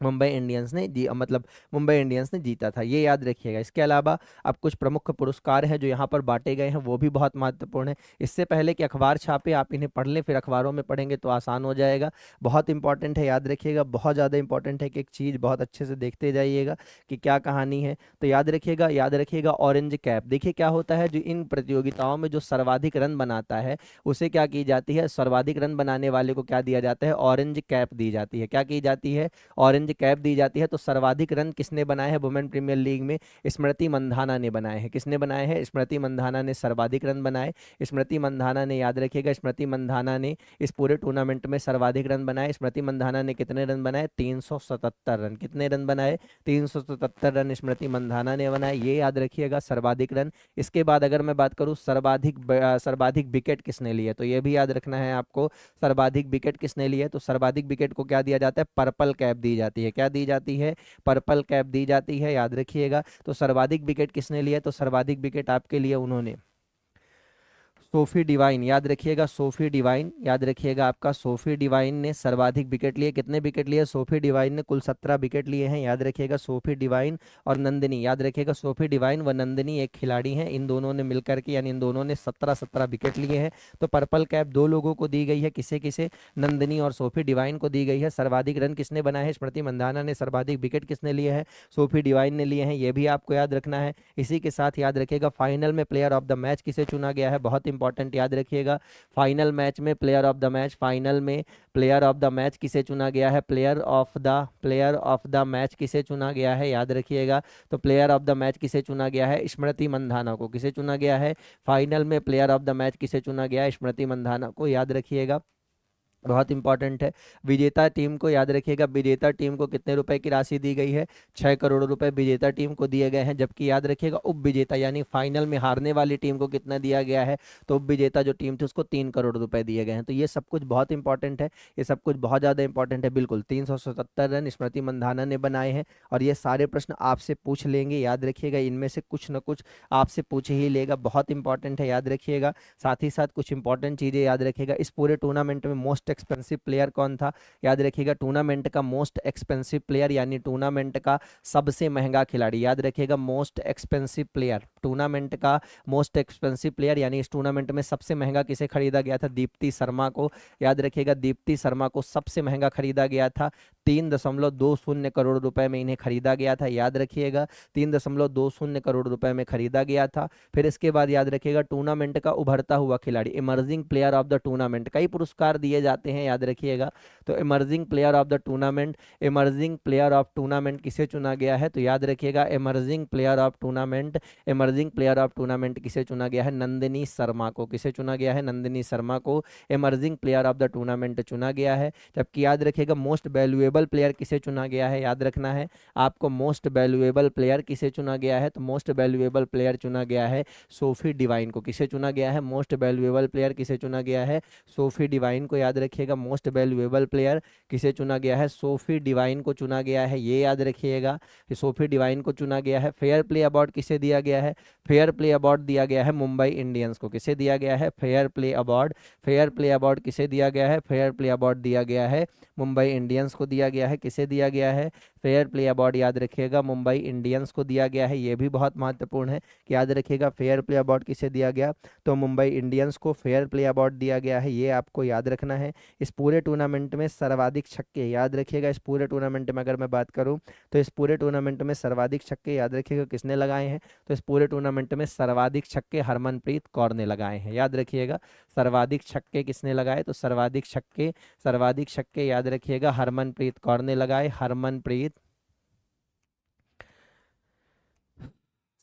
मुंबई इंडियंस ने जीता था, ये याद रखिएगा। इसके अलावा अब कुछ प्रमुख पुरस्कार हैं जो यहाँ पर बांटे गए हैं, वो भी बहुत महत्वपूर्ण है। इससे पहले कि अखबार छापे आप इन्हें पढ़ लें, फिर अखबारों में पढ़ेंगे तो आसान हो जाएगा। बहुत इंपॉर्टेंट है, याद रखिएगा, बहुत ज़्यादा इंपॉर्टेंट है कि एक चीज़ बहुत अच्छे से देखते जाइएगा कि क्या कहानी है। तो याद रखिएगा ऑरेंज कैप। देखिए क्या होता है, जो इन प्रतियोगिताओं में जो सर्वाधिक रन बनाता है उसे क्या की जाती है? सर्वाधिक रन बनाने वाले को क्या दिया जाता है? ऑरेंज कैप दी जाती है। क्या की जाती है? ऑरेंज कैप दी जाती है। तो सर्वाधिक रन किसने बनाए हैं वुमेन प्रीमियर लीग में? स्मृति मंधाना ने बनाए हैं। किसने बनाए हैं? स्मृति मंधाना ने सर्वाधिक रन बनाए। स्मृति मंधाना ने, याद रखिएगा, स्मृति मंधाना ने इस पूरे टूर्नामेंट में सर्वाधिक रन बनाए। स्मृति मंधाना ने कितने रन बनाए? 377 रन। कितने रन बनाए? 377 रन स्मृति मंधाना ने बनाए, ये याद रखिएगा सर्वाधिक रन। इसके बाद अगर मैं बात करूं सर्वाधिक विकेट किसने लिए, तो ये भी याद रखना है आपको, सर्वाधिक विकेट किसने लिए। तो सर्वाधिक विकेट को क्या दिया जाता है? पर्पल कैप दी जाती है। क्या दी जाती है? पर्पल कैप दी जाती है, याद रखिएगा। तो सर्वाधिक विकेट किसने लिए? तो सर्वाधिक विकेट आपके लिए उन्होंने सोफी डिवाइन, याद रखिएगा सोफी डिवाइन, याद रखिएगा आपका सोफी डिवाइन ने सर्वाधिक विकेट लिए। कितने विकेट लिए? सोफी डिवाइन ने कुल 17 विकेट लिए हैं, याद रखिएगा। सोफी डिवाइन और नंदिनी, याद रखिएगा सोफी डिवाइन व नंदिनी एक खिलाड़ी हैं, इन दोनों ने मिलकर के, यानी इन दोनों ने 17 विकेट लिए हैं। तो पर्पल कैप 2 लोगों को दी गई है, किसे किसे? नंदिनी और सोफी डिवाइन को दी गई है। सर्वाधिक रन किसने बनाए हैं? स्मृति मंधाना ने। सर्वाधिक विकेट किसने लिए हैं? सोफी डिवाइन ने लिए हैं, ये भी आपको याद रखना है। इसी के साथ याद रखिएगा फाइनल में प्लेयर ऑफ द मैच किसे चुना गया है? बहुत इंपॉर्टेंट, याद रखिएगा फाइनल मैच में player of the match, final में प्लेयर ऑफ द मैच किसे चुना गया है? प्लेयर ऑफ द मैच किसे चुना गया है? याद रखिएगा। तो प्लेयर ऑफ द मैच किसे चुना गया है? स्मृति मंधाना को। किसे चुना गया है? फाइनल में प्लेयर ऑफ द मैच किसे चुना गया है? स्मृति मंधाना को, याद रखिएगा। बहुत इंपॉर्टेंट है। विजेता टीम को याद रखिएगा, विजेता टीम को कितने रुपए की राशि दी गई है? 6 करोड़ रुपए विजेता टीम को दिए गए हैं। जबकि याद रखिएगा उप विजेता यानी फाइनल में हारने वाली टीम को कितना दिया गया है? तो उप विजेता जो टीम थी उसको 3 करोड़ रुपए दिए गए हैं। तो ये सब कुछ बहुत इंपॉर्टेंट है, ये सब कुछ बहुत ज़्यादा इंपॉर्टेंट है। बिल्कुल 377 रन स्मृति मंधाना ने बनाए हैं और ये सारे प्रश्न आपसे पूछ लेंगे, याद रखिएगा। इनमें से कुछ ना कुछ आपसे पूछ ही लेगा, बहुत इंपॉर्टेंट है, याद रखिएगा। साथ ही साथ कुछ इंपॉर्टेंट चीज़ें याद रखिएगा। इस पूरे टूर्नामेंट में मोस्ट एक्सपेंसिव प्लेयर कौन था? याद रखिएगा टूर्नामेंट का मोस्ट एक्सपेंसिव प्लेयर यानी टूर्नामेंट का सबसे महंगा खिलाड़ी, याद रखिएगा मोस्ट एक्सपेंसिव प्लेयर, टूर्नामेंट का मोस्ट एक्सपेंसिव प्लेयर यानी इस टूर्नामेंट में सबसे महंगा किसे खरीदा गया था? दीप्ति शर्मा को। याद रखिएगा दीप्ति शर्मा को सबसे महंगा खरीदा गया था। 3.20 करोड़ रुपए में इन्हें खरीदा गया था, याद रखिएगा 3.20 करोड़ रुपए में खरीदा गया था। फिर इसके बाद याद रखिएगा टूर्नामेंट का उभरता हुआ खिलाड़ी, emerging player of the tournament, कई पुरस्कार दिए जाते हैं, याद रखिएगा। तो emerging player of the tournament, emerging player of tournament किसे चुना गया है? तो याद रखिएगा emerging player of tournament, emerging player of tournament किसे चुना गया है? नंदिनी शर्मा को। किसे चुना गया है? नंदिनी शर्मा को emerging player of the tournament चुना गया है। जबकि याद रखिएगा मोस्ट वैल्यूएबल प्लेयर किसे चुना गया है? याद रखना है आपको, मोस्ट वैल्यूएबल प्लेयर किसे चुना गया है? तो मोस्ट वैल्यूएबल प्लेयर चुना गया है सोफी डिवाइन को। किसे चुना गया है? मोस्ट वैल्यूएबल प्लेयर किसे चुना गया है? सोफी डिवाइन को। याद रखिएगा मोस्ट वैल्यूएबल प्लेयर किसे चुना गया है? सोफी डिवाइन को चुना गया है, ये याद रखिएगा कि सोफी डिवाइन को चुना गया है। फेयर प्ले अवार्ड किसे दिया गया है? फेयर प्ले अवार्ड दिया गया है मुंबई इंडियंस को। किसे दिया गया है? Fair play award, fair play award किसे दिया गया है? फेयर प्ले अवार्ड दिया गया है मुंबई इंडियंस को दिया गया है। किसे दिया गया है? फेयर प्ले अवार्ड याद रखिएगा मुंबई इंडियंस को दिया गया है। ये भी बहुत महत्वपूर्ण है कि याद रखिएगा फेयर प्ले अवार्ड किसे दिया गया? तो मुंबई इंडियंस को फेयर प्ले अवार्ड दिया गया है, ये आपको याद रखना है। इस पूरे टूर्नामेंट में सर्वाधिक छक्के, याद रखिएगा इस पूरे टूर्नामेंट में अगर मैं बात करूं तो इस पूरे टूर्नामेंट में सर्वाधिक छक्के याद रखिएगा किसने लगाए हैं? तो इस पूरे टूर्नामेंट में सर्वाधिक छक्के हरमनप्रीत कौर ने लगाए हैं, याद रखिएगा सर्वाधिक छक्के किसने लगाए? तो सर्वाधिक छक्के याद रखिएगा हरमनप्रीत कौर ने लगाए।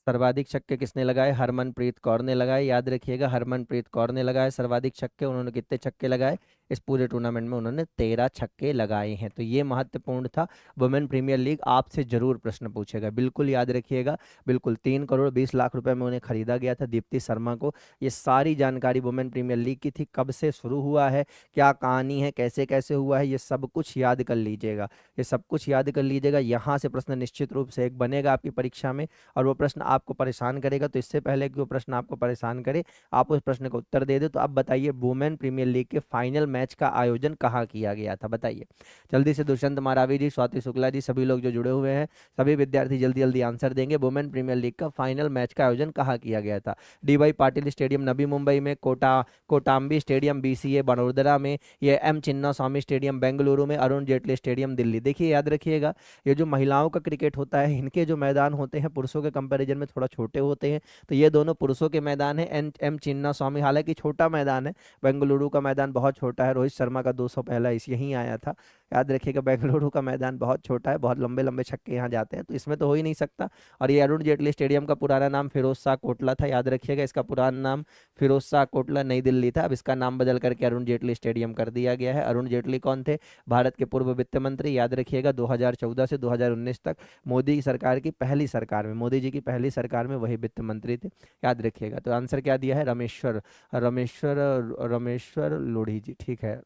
सर्वाधिक छक्के किसने लगाए? हरमनप्रीत कौर ने लगाए, याद रखिएगा हरमनप्रीत कौर ने लगाए सर्वाधिक छक्के। उन्होंने कितने छक्के लगाए? इस पूरे टूर्नामेंट में उन्होंने 13 छक्के लगाए हैं। तो ये महत्वपूर्ण था। वुमेन प्रीमियर लीग आपसे जरूर प्रश्न पूछेगा, बिल्कुल याद रखिएगा। बिल्कुल 3 करोड़ 20 लाख रुपए में उन्हें खरीदा गया था दीप्ति शर्मा को। ये सारी जानकारी वुमेन प्रीमियर लीग की थी, कब से शुरू हुआ है, क्या कहानी है, कैसे कैसे हुआ है, ये सब कुछ याद कर लीजिएगा, ये सब कुछ याद कर लीजिएगा। यहाँ से प्रश्न निश्चित रूप से एक बनेगा आपकी परीक्षा में और वो प्रश्न आपको परेशान करेगा। तो इससे पहले कि वो प्रश्न आपको परेशान करे, आप उस प्रश्न का उत्तर दे दो। तो अब बताइए वुमेन प्रीमियर लीग के फाइनल मैच का आयोजन कहाँ किया गया था? बताइए जल्दी से। दुष्यंत मारावी जी, स्वाति शुक्ला जी, सभी लोग जो जुड़े हुए हैं, सभी विद्यार्थी जल्दी जल्दी आंसर देंगे। वुमेन प्रीमियर लीग का फाइनल मैच का आयोजन कहाँ किया गया था? डी.वाई. पाटिल स्टेडियम नवी मुंबई में, कोटाम्बी स्टेडियम BCA बड़ोदरा में, ये M. चिन्नास्वामी स्टेडियम बेंगलुरु में, अरुण जेटली स्टेडियम दिल्ली। देखिए याद रखिएगा ये जो महिलाओं का क्रिकेट होता है, इनके जो मैदान होते हैं पुरुषों के कंपैरिजन में थोड़ा छोटे होते हैं। तो ये दोनों पुरुषों के मैदान है। M. चिन्नास्वामी हालांकि छोटा मैदान है, बेंगलुरु का मैदान बहुत छोटा है, रोहित शर्मा का 200 पहला इस यहीं आया था। याद रखिएगा बेंगलुरु का मैदान बहुत छोटा है, बहुत लंबे लंबे छक्के यहाँ जाते हैं, तो इसमें तो हो ही नहीं सकता। और ये अरुण जेटली स्टेडियम का पुराना नाम फिरोज शाह कोटला था, याद रखिएगा इसका पुराना नाम फिरोज शाह कोटला नई दिल्ली था। अब इसका नाम बदल करके अरुण जेटली स्टेडियम कर दिया गया है। अरुण जेटली कौन थे? भारत के पूर्व वित्त मंत्री, याद रखिएगा 2014 से 2019 तक मोदी सरकार की पहली सरकार में, मोदी जी की पहली सरकार में वही वित्त मंत्री थे, याद रखिएगा। तो आंसर क्या दिया है? रमेश्वर रमेश्वर रमेश्वर लोढ़ी जी, ठीक है,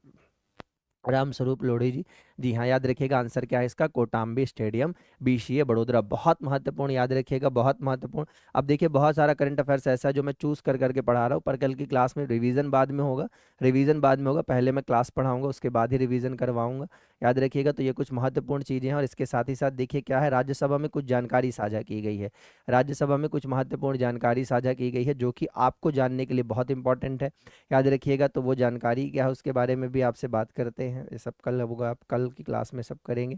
रामस्वरूप लोढ़ी जी। जी हाँ, याद रखिएगा आंसर क्या है इसका? Kotambi stadium BCA Vadodara. बहुत महत्वपूर्ण, याद रखिएगा बहुत महत्वपूर्ण। अब देखिए बहुत सारा करंट अफेयर्स ऐसा है जो मैं चूज कर करके पढ़ा रहा हूँ, पर कल की क्लास में रिवीजन बाद में होगा, रिवीजन बाद में होगा, पहले मैं क्लास पढ़ाऊंगा उसके बाद ही रिवीजन करवाऊंगा, याद रखिएगा। तो ये कुछ महत्वपूर्ण चीज़ें हैं और इसके साथ ही साथ देखिए क्या है, राज्यसभा में कुछ जानकारी साझा की गई है, राज्यसभा में कुछ महत्वपूर्ण जानकारी साझा की गई है जो कि आपको जानने के लिए बहुत इंपॉर्टेंट है, याद रखिएगा। तो वो जानकारी क्या है उसके बारे में भी आपसे बात करते हैं, ये सब कल होगा, आप कल की क्लास में सब करेंगे।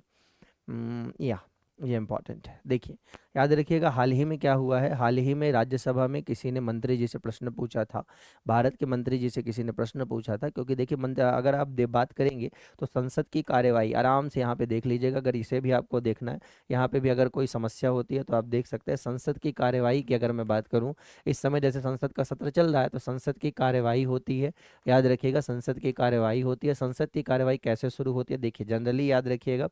या ये इंपॉर्टेंट है। देखिए याद रखिएगा हाल ही में क्या हुआ है, हाल ही में राज्यसभा में किसी ने मंत्री जी से प्रश्न पूछा था, भारत के मंत्री जी से किसी ने प्रश्न पूछा था। क्योंकि देखिए अगर आप बात करेंगे तो संसद की कार्यवाही आराम से यहाँ पे देख लीजिएगा, अगर इसे भी आपको देखना है, यहाँ पे भी अगर कोई समस्या होती है तो आप देख सकते हैं। संसद की कार्यवाही की अगर मैं बात करूँ, इस समय जैसे संसद का सत्र चल रहा है तो संसद की कार्यवाही होती है। याद रखिएगा संसद की कार्यवाही होती है। संसद की कार्यवाही कैसे शुरू होती है, देखिए जनरली याद रखिएगा,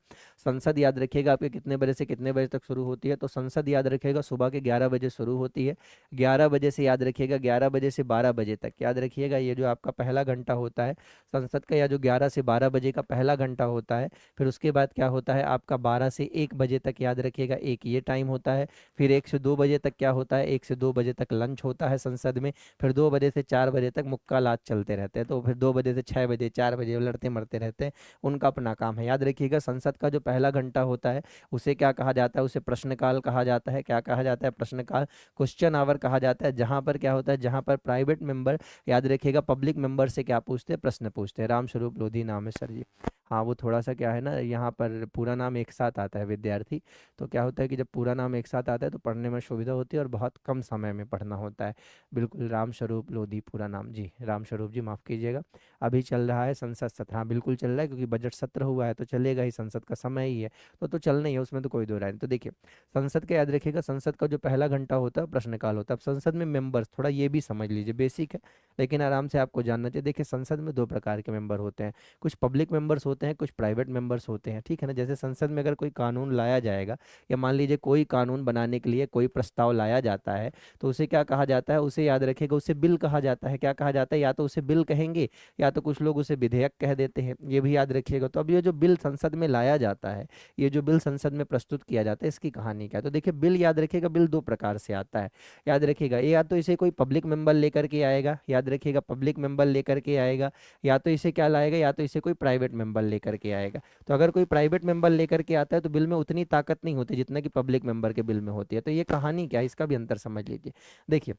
संसद याद रखिएगा आपके कितने बजे से कितने बजे तक शुरू होती है। तो संसद याद रखिएगा सुबह के 11 बजे शुरू होती है। 11 बजे से याद रखिएगा 11 बजे से 12 बजे तक, याद रखिएगा ये जो आपका पहला घंटा होता है संसद का, या जो 11 से 12 बजे का पहला घंटा होता है। फिर उसके बाद क्या होता है आपका 12 से 1 बजे तक, याद रखिएगा एक ये टाइम होता है। फिर 1 से 2 बजे तक क्या होता है, 1 से 2 बजे तक लंच होता है संसद में। फिर 2 बजे से 4 बजे तक मुक्कालात चलते रहते हैं। तो फिर 2 बजे से 6 बजे 4 बजे लड़ते मरते रहते हैं, उनका अपना काम है। याद रखिएगा संसद का जो पहला घंटा होता है उसे क्या कहा जाता है, उसे प्रश्नकाल कहा जाता है। क्या कहा जाता है, प्रश्नकाल, क्वेश्चन आवर कहा जाता है। जहां पर क्या होता है, जहां पर प्राइवेट मेंबर, याद रखिएगा पब्लिक मेंबर से क्या पूछते हैं, प्रश्न पूछते हैं। रामस्वरूप लोधी नाम है सर जी। हाँ वो थोड़ा सा क्या है ना, यहाँ पर पूरा नाम एक साथ आता है विद्यार्थी, तो क्या होता है कि जब पूरा नाम एक साथ आता है तो पढ़ने में सुविधा होती है और बहुत कम समय में पढ़ना होता है। बिल्कुल रामस्वरूप लोधी पूरा नाम जी, रामस्वरूप जी माफ़ कीजिएगा। अभी चल रहा है संसद सत्र, हाँ बिल्कुल चल रहा है, क्योंकि बजट सत्र हुआ है तो चलेगा ही, संसद का समय ही है तो चलना ही है, उसमें तो कोई दो राय नहीं। तो देखिए संसद का याद रखिएगा, संसद का जो पहला घंटा होता है प्रश्नकाल होता है। अब संसद में मेंबर्स थोड़ा ये भी समझ लीजिए, बेसिक है लेकिन आराम से आपको जानना चाहिए। देखिए संसद में 2 प्रकार के मेंबर होते हैं, कुछ पब्लिक मेंबर्स होते हैं, कुछ प्राइवेट मेंबर्स होते हैं, ठीक है ना। जैसे संसद में अगर कोई कानून लाया जाएगा, या मान लीजिए कोई कानून बनाने के लिए कोई प्रस्ताव लाया जाता है, तो उसे क्या कहा जाता है, उसे याद रखिएगा उसे बिल कहा जाता है। क्या कहा जाता है, या तो उसे बिल कहेंगे या तो कुछ लोग उसे विधेयक कह देते हैं, ये भी याद रखिएगा। तो अब ये जो बिल संसद में लाया जाता है, ये जो बिल संसद में प्रस्तुत किया जाता है, इसकी कहानी क्या है। तो देखिए बिल याद रखिएगा, बिल 2 प्रकार से आता है, याद रखिएगा। या तो इसे कोई पब्लिक मेंबर लेकर के आएगा, याद रखिएगा पब्लिक मेंबर लेकर के आएगा, या तो इसे क्या लाएगा, या तो इसे कोई प्राइवेट मेंबर लेकर के आएगा। तो अगर कोई प्राइवेट मेंबर लेकर के आता है तो बिल में उतनी ताकत नहीं होती जितना कि पब्लिक मेंबर के बिल में होती है। तो ये कहानी क्या है, इसका भी अंतर समझ लीजिए। देखिए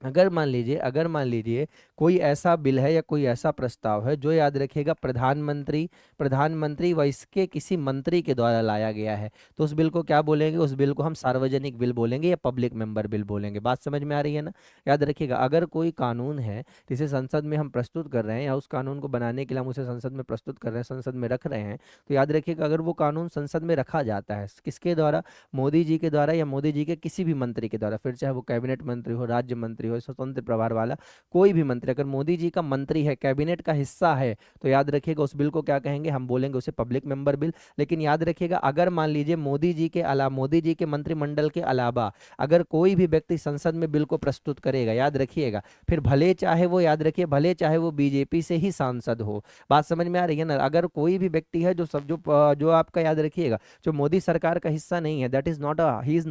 अगर मान लीजिए कोई ऐसा बिल है या कोई ऐसा प्रस्ताव है जो याद रखिएगा प्रधानमंत्री व इसके किसी मंत्री के द्वारा लाया गया है, तो उस बिल को क्या बोलेंगे, उस बिल को हम सार्वजनिक बिल बोलेंगे या पब्लिक मेंबर बिल बोलेंगे। बात समझ में आ रही है ना। याद रखिएगा अगर कोई कानून है जिसे संसद में हम प्रस्तुत कर रहे हैं, या उस कानून को बनाने के लिए हम उसे संसद में प्रस्तुत कर रहे हैं, संसद में रख रहे हैं, तो याद रखिएगा अगर वो कानून संसद में रखा जाता है किसके द्वारा, मोदी जी के द्वारा या मोदी जी के किसी भी मंत्री के द्वारा, फिर चाहे वो कैबिनेट मंत्री हो, राज्य मंत्री हो, स्वतंत्र प्रभार वाला कोई भी मंत्री, अगर मोदी जी का मंत्री है, कैबिनेट का हिस्सा है, तो याद रखिएगा उस बिल को क्या कहेंगे, हम बोलेंगे उसे पब्लिक मेंबर बिल। लेकिन याद रखिएगा अगर मान लीजिए मोदी जी के मंत्रिमंडल के अलावा अगर कोई भी व्यक्ति संसद में बिल को प्रस्तुत करेगा, याद रखिएगा फिर भले चाहे वो, याद रखिए भले चाहे वो बीजेपी से ही सांसद हो। बात समझ में आ रही है ना। अगर कोई भी व्यक्ति है जो आपका याद रखिएगा जो मोदी सरकार का हिस्सा नहीं है, that is not a he is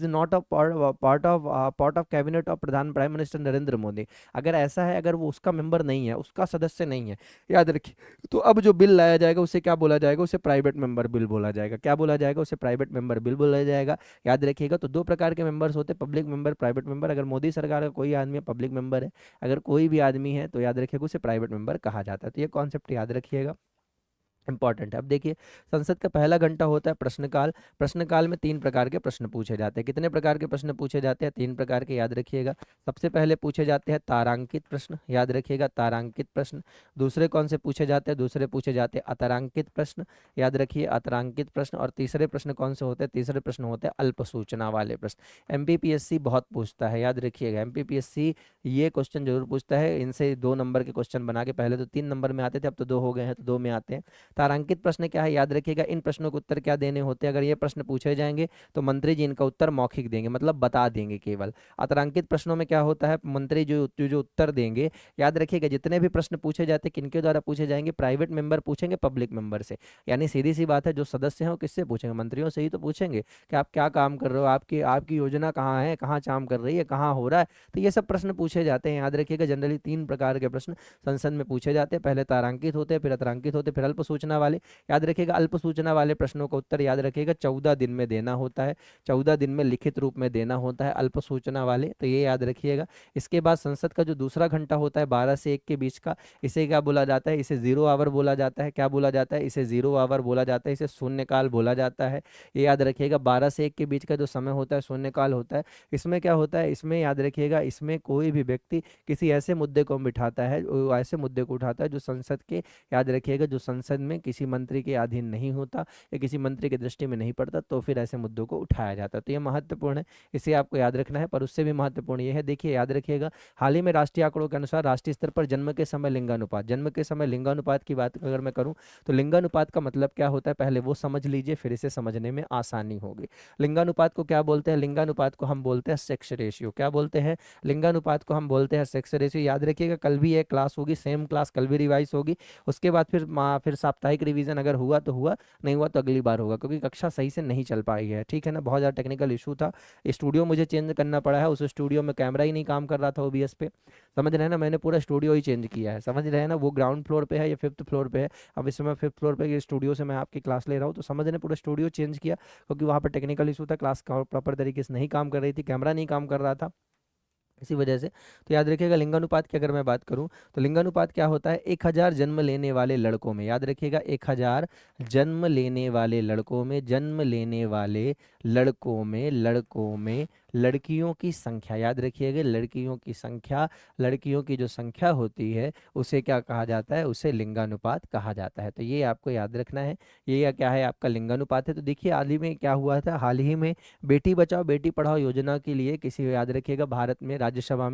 not a part of cabinet of prime minister Narendra Modi, अगर ऐसा है, अगर वो उसका मेंबर नहीं है, उसका सदस्य नहीं है, याद रखिए, तो अब जो बिल लाया जाएगा उसे क्या बोला जाएगा, उसे प्राइवेट मेंबर बिल बोला जाएगा। क्या बोला जाएगा, उसे प्राइवेट मेंबर बिल बोला जाएगा। याद रखिएगा तो 2 प्रकार के मेंबर्स होते हैं, पब्लिक मेंबर, प्राइवेट मेंबर। अगर मोदी सरकार का कोई आदमी पब्लिक मेंबर है, अगर कोई भी आदमी है तो याद रखिएगा उसे प्राइवेट मेंबर कहा जाता है। तो ये कॉन्सेप्ट याद रखिएगा, इंपॉर्टेंट है। अब देखिए संसद का पहला घंटा होता है प्रश्नकाल। प्रश्नकाल में 3 प्रकार के प्रश्न पूछे जाते हैं। कितने प्रकार के प्रश्न पूछे जाते हैं, 3 प्रकार के, याद रखिएगा। सबसे पहले पूछे जाते हैं तारांकित प्रश्न, याद रखिएगा तारांकित प्रश्न। दूसरे कौन से पूछे जाते हैं, दूसरे पूछे जाते हैं अतारांकित प्रश्न, याद रखिए अतारांकित प्रश्न। और तीसरे प्रश्न कौन से होते हैं, तीसरे प्रश्न होते हैं अल्प सूचना वाले प्रश्न। एमपीपीएससी बहुत पूछता है, याद रखिएगा एमपीपीएससी ये क्वेश्चन जरूर पूछता है। इनसे 2 नंबर के क्वेश्चन बना के, पहले तो 3 नंबर में आते थे, अब तो 2 हो गए हैं, तो 2 में आते हैं। तारांकित प्रश्न क्या है, याद रखिएगा इन प्रश्नों के उत्तर क्या देने होते हैं। अगर ये प्रश्न पूछे जाएंगे तो मंत्री जी इनका उत्तर मौखिक देंगे, मतलब बता देंगे केवल। अतारांकित प्रश्नों में क्या होता है, मंत्री जो उत्तर देंगे, याद रखिएगा जितने भी प्रश्न पूछे जाते हैं किनके द्वारा पूछे जाएंगे, प्राइवेट मेंबर पूछेंगे पब्लिक मेंबर से। यानी सीधी सी बात है, जो सदस्य हैं वो किससे पूछेंगे, मंत्रियों से ही तो पूछेंगे कि आप क्या काम कर रहे हो, आपकी योजना कहाँ है, कहाँ काम कर रही है, कहाँ हो रहा है। तो ये सब प्रश्न पूछे जाते हैं। याद रखिएगा जनरली 3 प्रकार के प्रश्न संसद में पूछे जाते हैं। पहले तारांकित होते हैं, फिर अतारांकित होते हैं, फिर अल्प सूचना वाले, याद रखिएगा अल्प सूचना वाले प्रश्नों का उत्तर याद रखिएगा 14 दिन में देना होता है, 14 दिन में लिखित रूप में देना होता है अल्प सूचना वाले, तो ये याद रखिएगा। इसके बाद संसद का जो दूसरा घंटा होता है 12 से 1 के बीच का, इसे क्या बोला जाता है, इसे जीरो आवर बोला जाता है। क्या बोला जाता है, इसे जीरो आवर बोला जाता है, इसे शून्यकाल बोला जाता है। ये याद रखिएगा 12 से 1 के बीच का जो समय होता है शून्यकाल होता है। इसमें क्या होता है, इसमें याद रखिएगा, इसमें कोई भी व्यक्ति किसी ऐसे मुद्दे को बिठाता है, वो ऐसे मुद्दे को उठाता है जो संसद के, याद रखिएगा, जो संसद में किसी मंत्री के अधीन नहीं होता या किसी मंत्री की दृष्टि में नहीं पड़ता, तो फिर ऐसे मुद्दों को उठाया जाता है। तो ये महत्वपूर्ण है, इसे आपको याद रखना है। पर उससे भी महत्वपूर्ण ये है, देखिए याद रखिएगा, हाल ही में राष्ट्रीय आंकड़ों के अनुसार राष्ट्रीय स्तर पर जन्म के समय लिंगानुपात, जन्म के समय लिंगानुपात की बात अगर मैं करूं तो लिंगानुपात का मतलब क्या होता है, पहले वो समझ लीजिए, फिर इसे समझने में आसानी होगी। लिंगानुपात को क्या बोलते हैं, लिंगानुपात को हम बोलते हैं सेक्स रेशियो। क्या बोलते हैं, लिंगानुपात को हम बोलते हैं सेक्स रेशियो। याद रखिएगा कल भी एक क्लास होगी, सेम क्लास कल भी रिवाइज होगी, उसके बाद फिर साप्ताहिक रिवीजन अगर हुआ तो हुआ, नहीं हुआ तो अगली बार होगा, क्योंकि कक्षा सही से नहीं चल पाई है, ठीक है ना, बहुत ज़्यादा टेक्निकल इशू था। स्टूडियो मुझे चेंज करना पड़ा है, उस स्टूडियो में कैमरा ही नहीं काम कर रहा था ओबीएस पे, समझ रहे हैं ना, मैंने पूरा स्टूडियो ही चेंज किया है, समझ रहे हैं ना, वो ग्राउंड फ्लोर पे है या 5th फ्लोर पे है, अब इस समय 5th फ्लोर पे ये स्टूडियो से मैं आपकी क्लास ले रहा हूँ, तो समझ रहे हैं पूरा स्टूडियो चेंज किया, क्योंकि वहाँ पर टेक्निकल इशू था, क्लास प्रॉपर तरीके से नहीं काम कर रही थी, कैमरा नहीं काम कर रहा था, इसी वजह से। तो याद रखिएगा लिंगानुपात की अगर मैं बात करूं तो लिंगानुपात क्या होता है, 1000 जन्म लेने वाले लड़कों में, याद रखिएगा 1000 जन्म लेने वाले लड़कों में, जन्म लेने वाले लड़कों में लड़कियों की संख्या, याद रखिएगा लड़कियों की संख्या, लड़कियों की जो संख्या होती है उसे क्या कहा जाता है, उसे लिंगानुपात कहा जाता है। तो ये आपको याद रखना है, ये क्या है, आपका लिंगानुपात है। तो देखिए हाल ही में क्या हुआ था, हाल ही में बेटी बचाओ बेटी पढ़ाओ योजना के लिए किसी, याद रखिएगा, भारत में राज्यसभा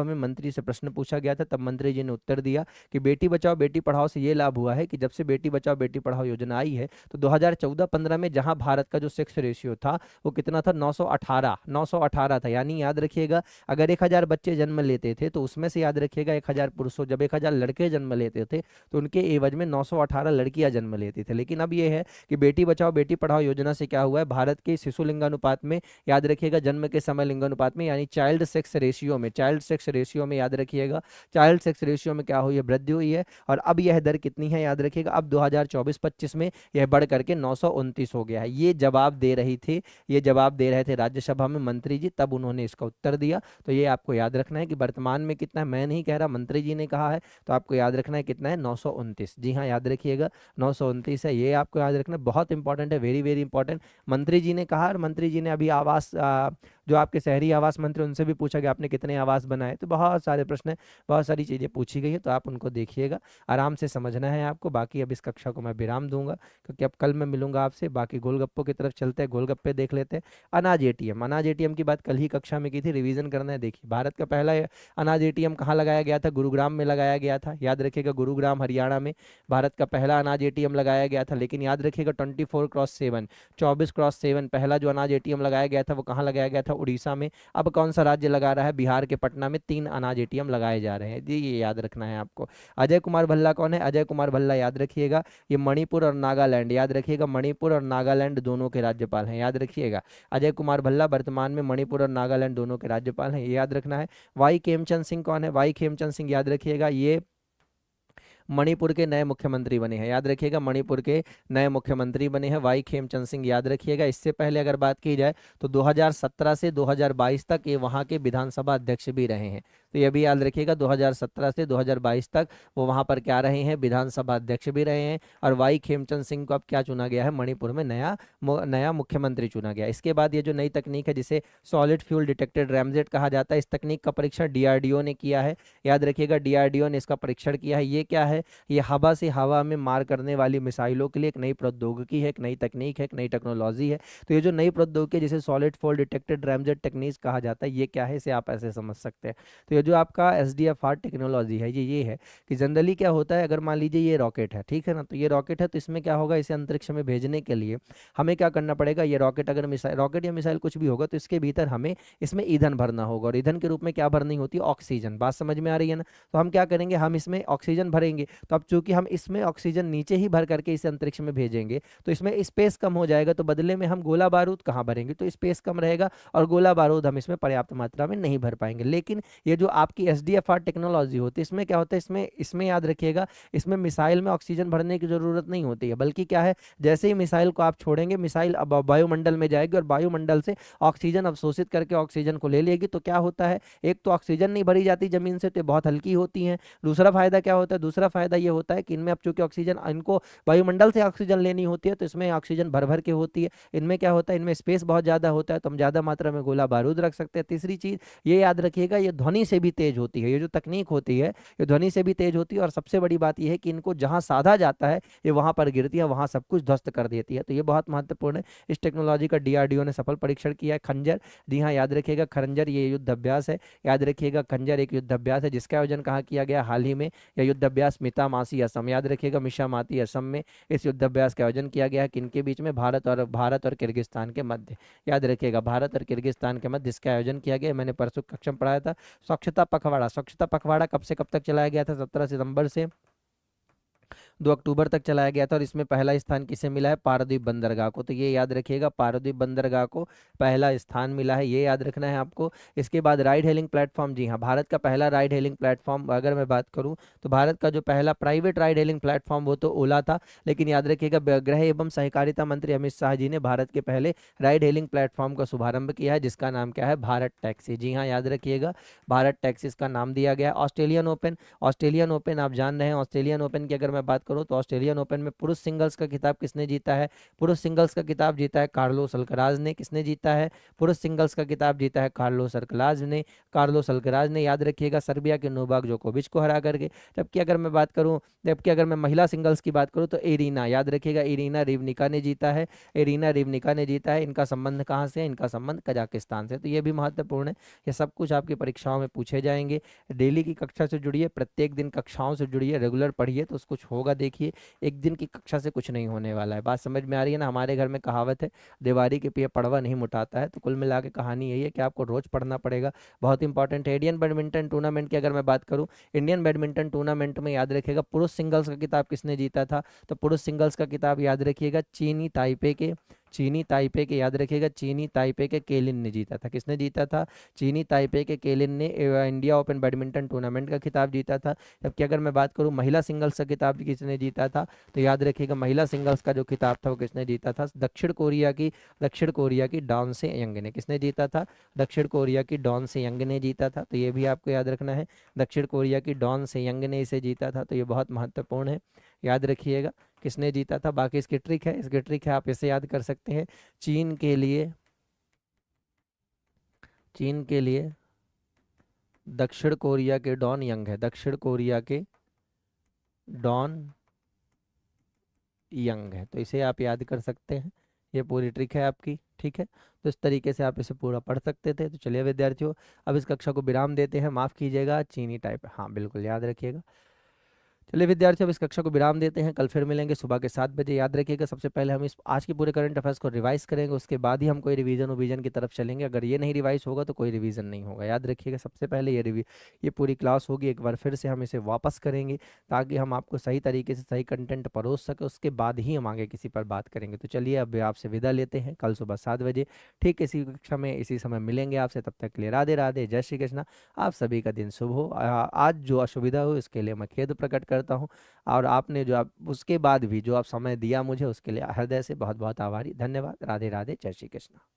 में मंत्री से प्रश्न पूछा गया था, तब मंत्री जी ने उत्तर दिया कि बेटी बचाओ बेटी पढ़ाओ से ये लाभ हुआ है कि जब से बेटी बचाओ बेटी पढ़ाओ योजना आई है तो 2014-15 में जहां भारत का जो सेक्स रेशियो था वो कितना था, 918 था। यानी याद रखिएगा अगर 1000 बच्चे जन्म लेते थे तो उसमें से याद रखिएगा 1000 पुरुषों, जब 1000 लड़के जन्म लेते थे तो उनके एवज में 918 लड़कियां जन्म लेती थे। लेकिन अब ये है कि बेटी बचाओ बेटी पढ़ाओ योजना से क्या हुआ है, भारत के शिशु लिंगानुपात में, याद रखिएगा जन्म के समय लिंगानुपात में, यानी चाइल्ड सेक्स रेशियो में याद रखिएगा चाइल्ड सेक्स रेशियो में क्या हुई है, वृद्धि हुई है। और अब यह दर कितनी है, याद रखिएगा अब 2024-25 में यह बढ़ करके 929 हो गया है। ये जवाब दे रहे थे राज्यसभा में मंत्री जी, तब उन्होंने इसका उत्तर दिया। तो ये आपको याद रखना है कि वर्तमान में कितना है, मैं नहीं कह रहा, मंत्री जी ने कहा है, तो आपको याद रखना है कितना है, 929। जी हाँ, याद रखिएगा 929 है, ये आपको याद रखना बहुत इंपॉर्टेंट है, वेरी वेरी इंपॉर्टेंट। मंत्री जी ने कहा, और मंत्री जी ने अभी आवास जो आपके शहरी आवास मंत्री, उनसे भी पूछा कि आपने कितने आवास बनाए, तो बहुत सारे प्रश्न, बहुत सारी चीज़ें पूछी गई है, तो आप उनको देखिएगा, आराम से समझना है आपको। बाकी अब इस कक्षा को मैं विराम दूंगा, क्योंकि अब कल मैं मिलूंगा आपसे। बाकी गोलगप्पों की तरफ चलते हैं, गोलगप्पे देख लेते हैं। अनाज एटीएम की बात कल ही कक्षा में की थी, रिवीजन करना है। देखिए भारत का पहला अनाज एटीएम कहाँ लगाया गया था, गुरुग्राम में लगाया गया था, याद रखिएगा गुरुग्राम हरियाणा में भारत का पहला अनाज एटीएम लगाया गया था। लेकिन याद रखिएगा 24/7 पहला जो अनाज एटीएम लगाया गया था वो कहाँ लगाया गया था, उड़ीसा में। अब कौन सा राज्य लगा रहा है, बिहार के पटना में 3 अनाज एटीएम लगाए जा रहे हैं जी, ये याद रखना है आपको। अजय कुमार भल्ला कौन है, अजय कुमार भल्ला याद रखिएगा ये मणिपुर और नागालैंड, याद रखिएगा मणिपुर और नागालैंड दोनों के राज्यपाल हैं, याद रखिएगा अजय कुमार भल्ला वर्तमान में मणिपुर और नागालैंड दोनों के राज्यपाल हैं, ये याद रखना है। वाई खेमचंद सिंह कौन है, वाई खेमचंद सिंह याद रखिएगा ये मणिपुर के नए मुख्यमंत्री बने हैं, याद रखिएगा मणिपुर के नए मुख्यमंत्री बने हैं वाई खेमचंद सिंह, याद रखिएगा। इससे पहले अगर बात की जाए तो 2017 से 2022 तक ये वहाँ के विधानसभा अध्यक्ष भी रहे हैं, तो ये भी याद रखिएगा 2017 से 2022 तक वो वहाँ पर क्या रहे हैं, विधानसभा अध्यक्ष भी रहे हैं। और वाई खेमचंद सिंह को अब क्या चुना गया है, मणिपुर में नया मुख्यमंत्री चुना गया। इसके बाद ये जो नई तकनीक है जिसे सॉलिड फ्यूल डिटेक्टेड रैमजेट कहा जाता है, इस तकनीक का परीक्षण डीआरडीओ ने किया है, याद रखिएगा डीआरडीओ ने इसका परीक्षण किया है। ये क्या है, ये हवा से हवा में मार करने वाली मिसाइलों के लिए एक नई प्रौद्योगिकी है, एक नई तकनीक है, एक नई टेक्नोलॉजी है। तो ये जो नई प्रौद्योगिकी जिसे solid fuel detected ramjet technique कहा जाता है, ये क्या है, इसे आप ऐसे समझ सकते हैं। तो ये जो आपका SDFR टेक्नोलॉजी है ये है कि जनरली क्या होता है, अगर मान लीजिए ये रॉकेट है, ठीक है ना, तो ये रॉकेट है, तो इसमें क्या होगा, इसे अंतरिक्ष में भेजने के लिए हमें क्या करना पड़ेगा, ये रॉकेट अगर रॉकेट या मिसाइल कुछ भी होगा तो इसके भीतर हमें इसमें ईंधन भरना होगा, और ईंधन के रूप में क्या भरनी होती है, ऑक्सीजन। बात समझ में आ रही है ना। तो हम क्या करेंगे, हम इसमें ऑक्सीजन भरेंगे, तो अब चूंकि हम इसमें ऑक्सीजन नीचे ही भर करके इसे अंतरिक्ष में भेजेंगे तो इसमें स्पेस कम हो जाएगा, तो बदले में हम गोला बारूद कहाँ भरेंगे, तो स्पेस कम रहेगा और गोला बारूद हम इसमें पर्याप्त मात्रा में नहीं भर पाएंगे। लेकिन ये जो आपकी SDFR टेक्नोलॉजी होती है, इसमें क्या होता है, इसमें इसमें याद रखिएगा, इसमें मिसाइल में ऑक्सीजन भरने की ज़रूरत नहीं होती है, बल्कि क्या है, जैसे ही मिसाइल को आप छोड़ेंगे, मिसाइल अब वायुमंडल में जाएगी और वायुमंडल से ऑक्सीजन अवशोषित करके ऑक्सीजन को ले लेगी। तो क्या होता है, एक तो ऑक्सीजन नहीं भरी जाती ज़मीन से, तो बहुत हल्की होती हैं। दूसरा फायदा क्या होता है, दूसरा फायदा ये होता है कि इनमें अब चूंकि ऑक्सीजन, इनको वायुमंडल से ऑक्सीजन लेनी होती है, तो इसमें ऑक्सीजन भर भर के होती है। इनमें क्या होता है, इनमें स्पेस बहुत ज़्यादा होता है, तो हम ज़्यादा मात्रा में गोला बारूद रख सकते हैं। तीसरी चीज़ ये याद रखिएगा, ये ध्वनि से भी तेज होती है, ये जो तकनीक होती है ये ध्वनि से भी तेज होती है। और सबसे बड़ी बात यह है कि इनको जहाँ साधा जाता है ये वहाँ पर गिरती है, वहाँ सब कुछ ध्वस्त कर देती है। तो ये बहुत महत्वपूर्ण है। इस टेक्नोलॉजी का DRDO ने सफल परीक्षण किया है। खंजर, जी हाँ याद रखिएगा, खंजर ये युद्ध अभ्यास है, याद रखिएगा, खंजर एक युद्ध अभ्यास है जिसका आयोजन कहाँ किया गया, हाल ही में। यह युद्ध अभ्यास मितामासी असम, याद रखिएगा, मिशामाती असम में इस युद्ध अभ्यास का आयोजन किया गया है। किनके बीच में, भारत और किर्गिस्तान के मध्य, याद रखिएगा, भारत और किर्गिस्तान के मध्य इसका आयोजन किया गया। मैंने परसों कक्षा में पढ़ाया था। स्वच्छता पखवाड़ा, स्वच्छता पखवाड़ा कब से कब तक चलाया गया था, 17 सितंबर से 2 अक्टूबर तक चलाया गया था। और इसमें पहला स्थान किसे मिला है, पारादीप बंदरगाह को। तो ये याद रखिएगा, पारादीप बंदरगाह को पहला स्थान मिला है, ये याद रखना है आपको। इसके बाद राइड हेलिंग प्लेटफॉर्म, जी हाँ, भारत का पहला राइड हेलिंग प्लेटफॉर्म अगर मैं बात करूँ तो भारत का जो पहला प्राइवेट राइड हेलिंग प्लेटफॉर्म वो तो ओला था। लेकिन याद रखिएगा, गृह एवं सहकारिता मंत्री अमित शाह जी ने भारत के पहले राइड हेलिंग प्लेटफॉर्म का शुभारंभ किया है, जिसका नाम क्या है, भारत टैक्सी। जी हाँ याद रखिएगा, भारत टैक्सी इसका नाम दिया गया। ऑस्ट्रेलियन ओपन, ऑस्ट्रेलियन ओपन आप जान रहे हैं, ऑस्ट्रेलियन ओपन की अगर मैं बात करूं तो ऑस्ट्रेलियन ओपन में पुरुष सिंगल्स का खिताब किसने जीता है, पुरुष सिंगल्स का खिताब जीता है कार्लोस अल्कराज ने। किसने जीता है, पुरुष सिंगल्स का खिताब जीता है कार्लोस अल्कराज ने, कार्लोस अल्कराज ने, याद रखिएगा, सर्बिया के नोवाक जोकोविच को हरा करके। जबकि अगर मैं महिला सिंगल्स की बात करूं तो एरिना, याद रखिएगा, एरिना रिवनिका ने जीता है, एरिना रिवनिका ने जीता है। इनका संबंध कहाँ से है, इनका संबंध कजाकिस्तान से। तो ये भी महत्वपूर्ण है, ये सब कुछ आपकी परीक्षाओं में पूछे जाएंगे। डेली की कक्षा से जुड़िए, प्रत्येक दिन कक्षाओं से जुड़िए, रेगुलर पढ़िए तो कुछ होगा। देखिए, एक दिन की कक्षा से कुछ नहीं होने वाला है। बात समझ में आ रही है ना। हमारे घर में कहावत है, दीवारी के पीछे पड़वा नहीं मुटाता है। तो कुल मिला के कहानी यही है कि आपको रोज पढ़ना पड़ेगा, बहुत इंपॉर्टेंट है। इंडियन बैडमिंटन टूर्नामेंट की अगर मैं बात करूं, इंडियन बैडमिंटन टूर्नामेंट में याद रखिएगा, पुरुष सिंगल्स का खिताब किसने जीता था, तो पुरुष सिंगल्स का खिताब याद रखिएगा, चीनी ताइपे के याद रखिएगा, चीनी ताइपे के केलिन ने जीता था। किसने जीता था, चीनी ताइपे के केलिन ने इंडिया ओपन बैडमिंटन टूर्नामेंट का खिताब जीता था। जबकि अगर मैं बात करूं महिला सिंगल्स का खिताब किसने जीता था, तो याद रखिएगा, महिला सिंगल्स का जो खिताब था वो किसने जीता था, दक्षिण कोरिया की डॉन से यंग ने। किसने जीता था, दक्षिण कोरिया की डॉन से यंग ने जीता था। तो ये भी आपको याद रखना है, दक्षिण कोरिया की डॉन से यंग ने इसे जीता था। तो ये बहुत महत्वपूर्ण है, याद रखिएगा किसने जीता था। बाकी इसकी ट्रिक है, आप इसे याद कर सकते हैं। चीन के लिए दक्षिण कोरिया के डॉन यंग है, दक्षिण कोरिया के डॉन यंग है। तो इसे आप याद कर सकते हैं, ये पूरी ट्रिक है आपकी, ठीक है। तो इस तरीके से आप इसे पूरा पढ़ सकते थे। तो चलिए विद्यार्थियों, अब इस कक्षा को विराम देते हैं। माफ़ कीजिएगा, चीनी टाइप, हाँ बिल्कुल याद रखिएगा। चलिए विद्यार्थियों, अब इस कक्षा को विराम देते हैं। कल फिर मिलेंगे सुबह के 7 बजे। याद रखिएगा, सबसे पहले हम इस आज के पूरे करंट अफेयर्स को रिवाइज करेंगे, उसके बाद ही हम कोई रिवीजन की तरफ चलेंगे। अगर ये नहीं रिवाइज होगा तो कोई रिवीजन नहीं होगा। याद रखिएगा, सबसे पहले ये पूरी क्लास होगी, एक बार फिर से हम इसे वापस करेंगे ताकि हम आपको सही तरीके से सही कंटेंट परोस सके, उसके बाद ही हम आगे किसी पर बात करेंगे। तो चलिए अब आपसे विदा लेते हैं, कल सुबह 7 बजे ठीक इसी कक्षा में इसी समय मिलेंगे आपसे। तब तक के लिए राधे राधे, जय श्री कृष्णा। आप सभी का दिन शुभ हो। आज जो असुविधा हो इसके लिए मैं खेद प्रकट करता हूँ, और आपने जो आप उसके बाद भी जो आप समय दिया मुझे, उसके लिए हृदय से बहुत बहुत आभारी। धन्यवाद। राधे राधे, जय श्री कृष्ण।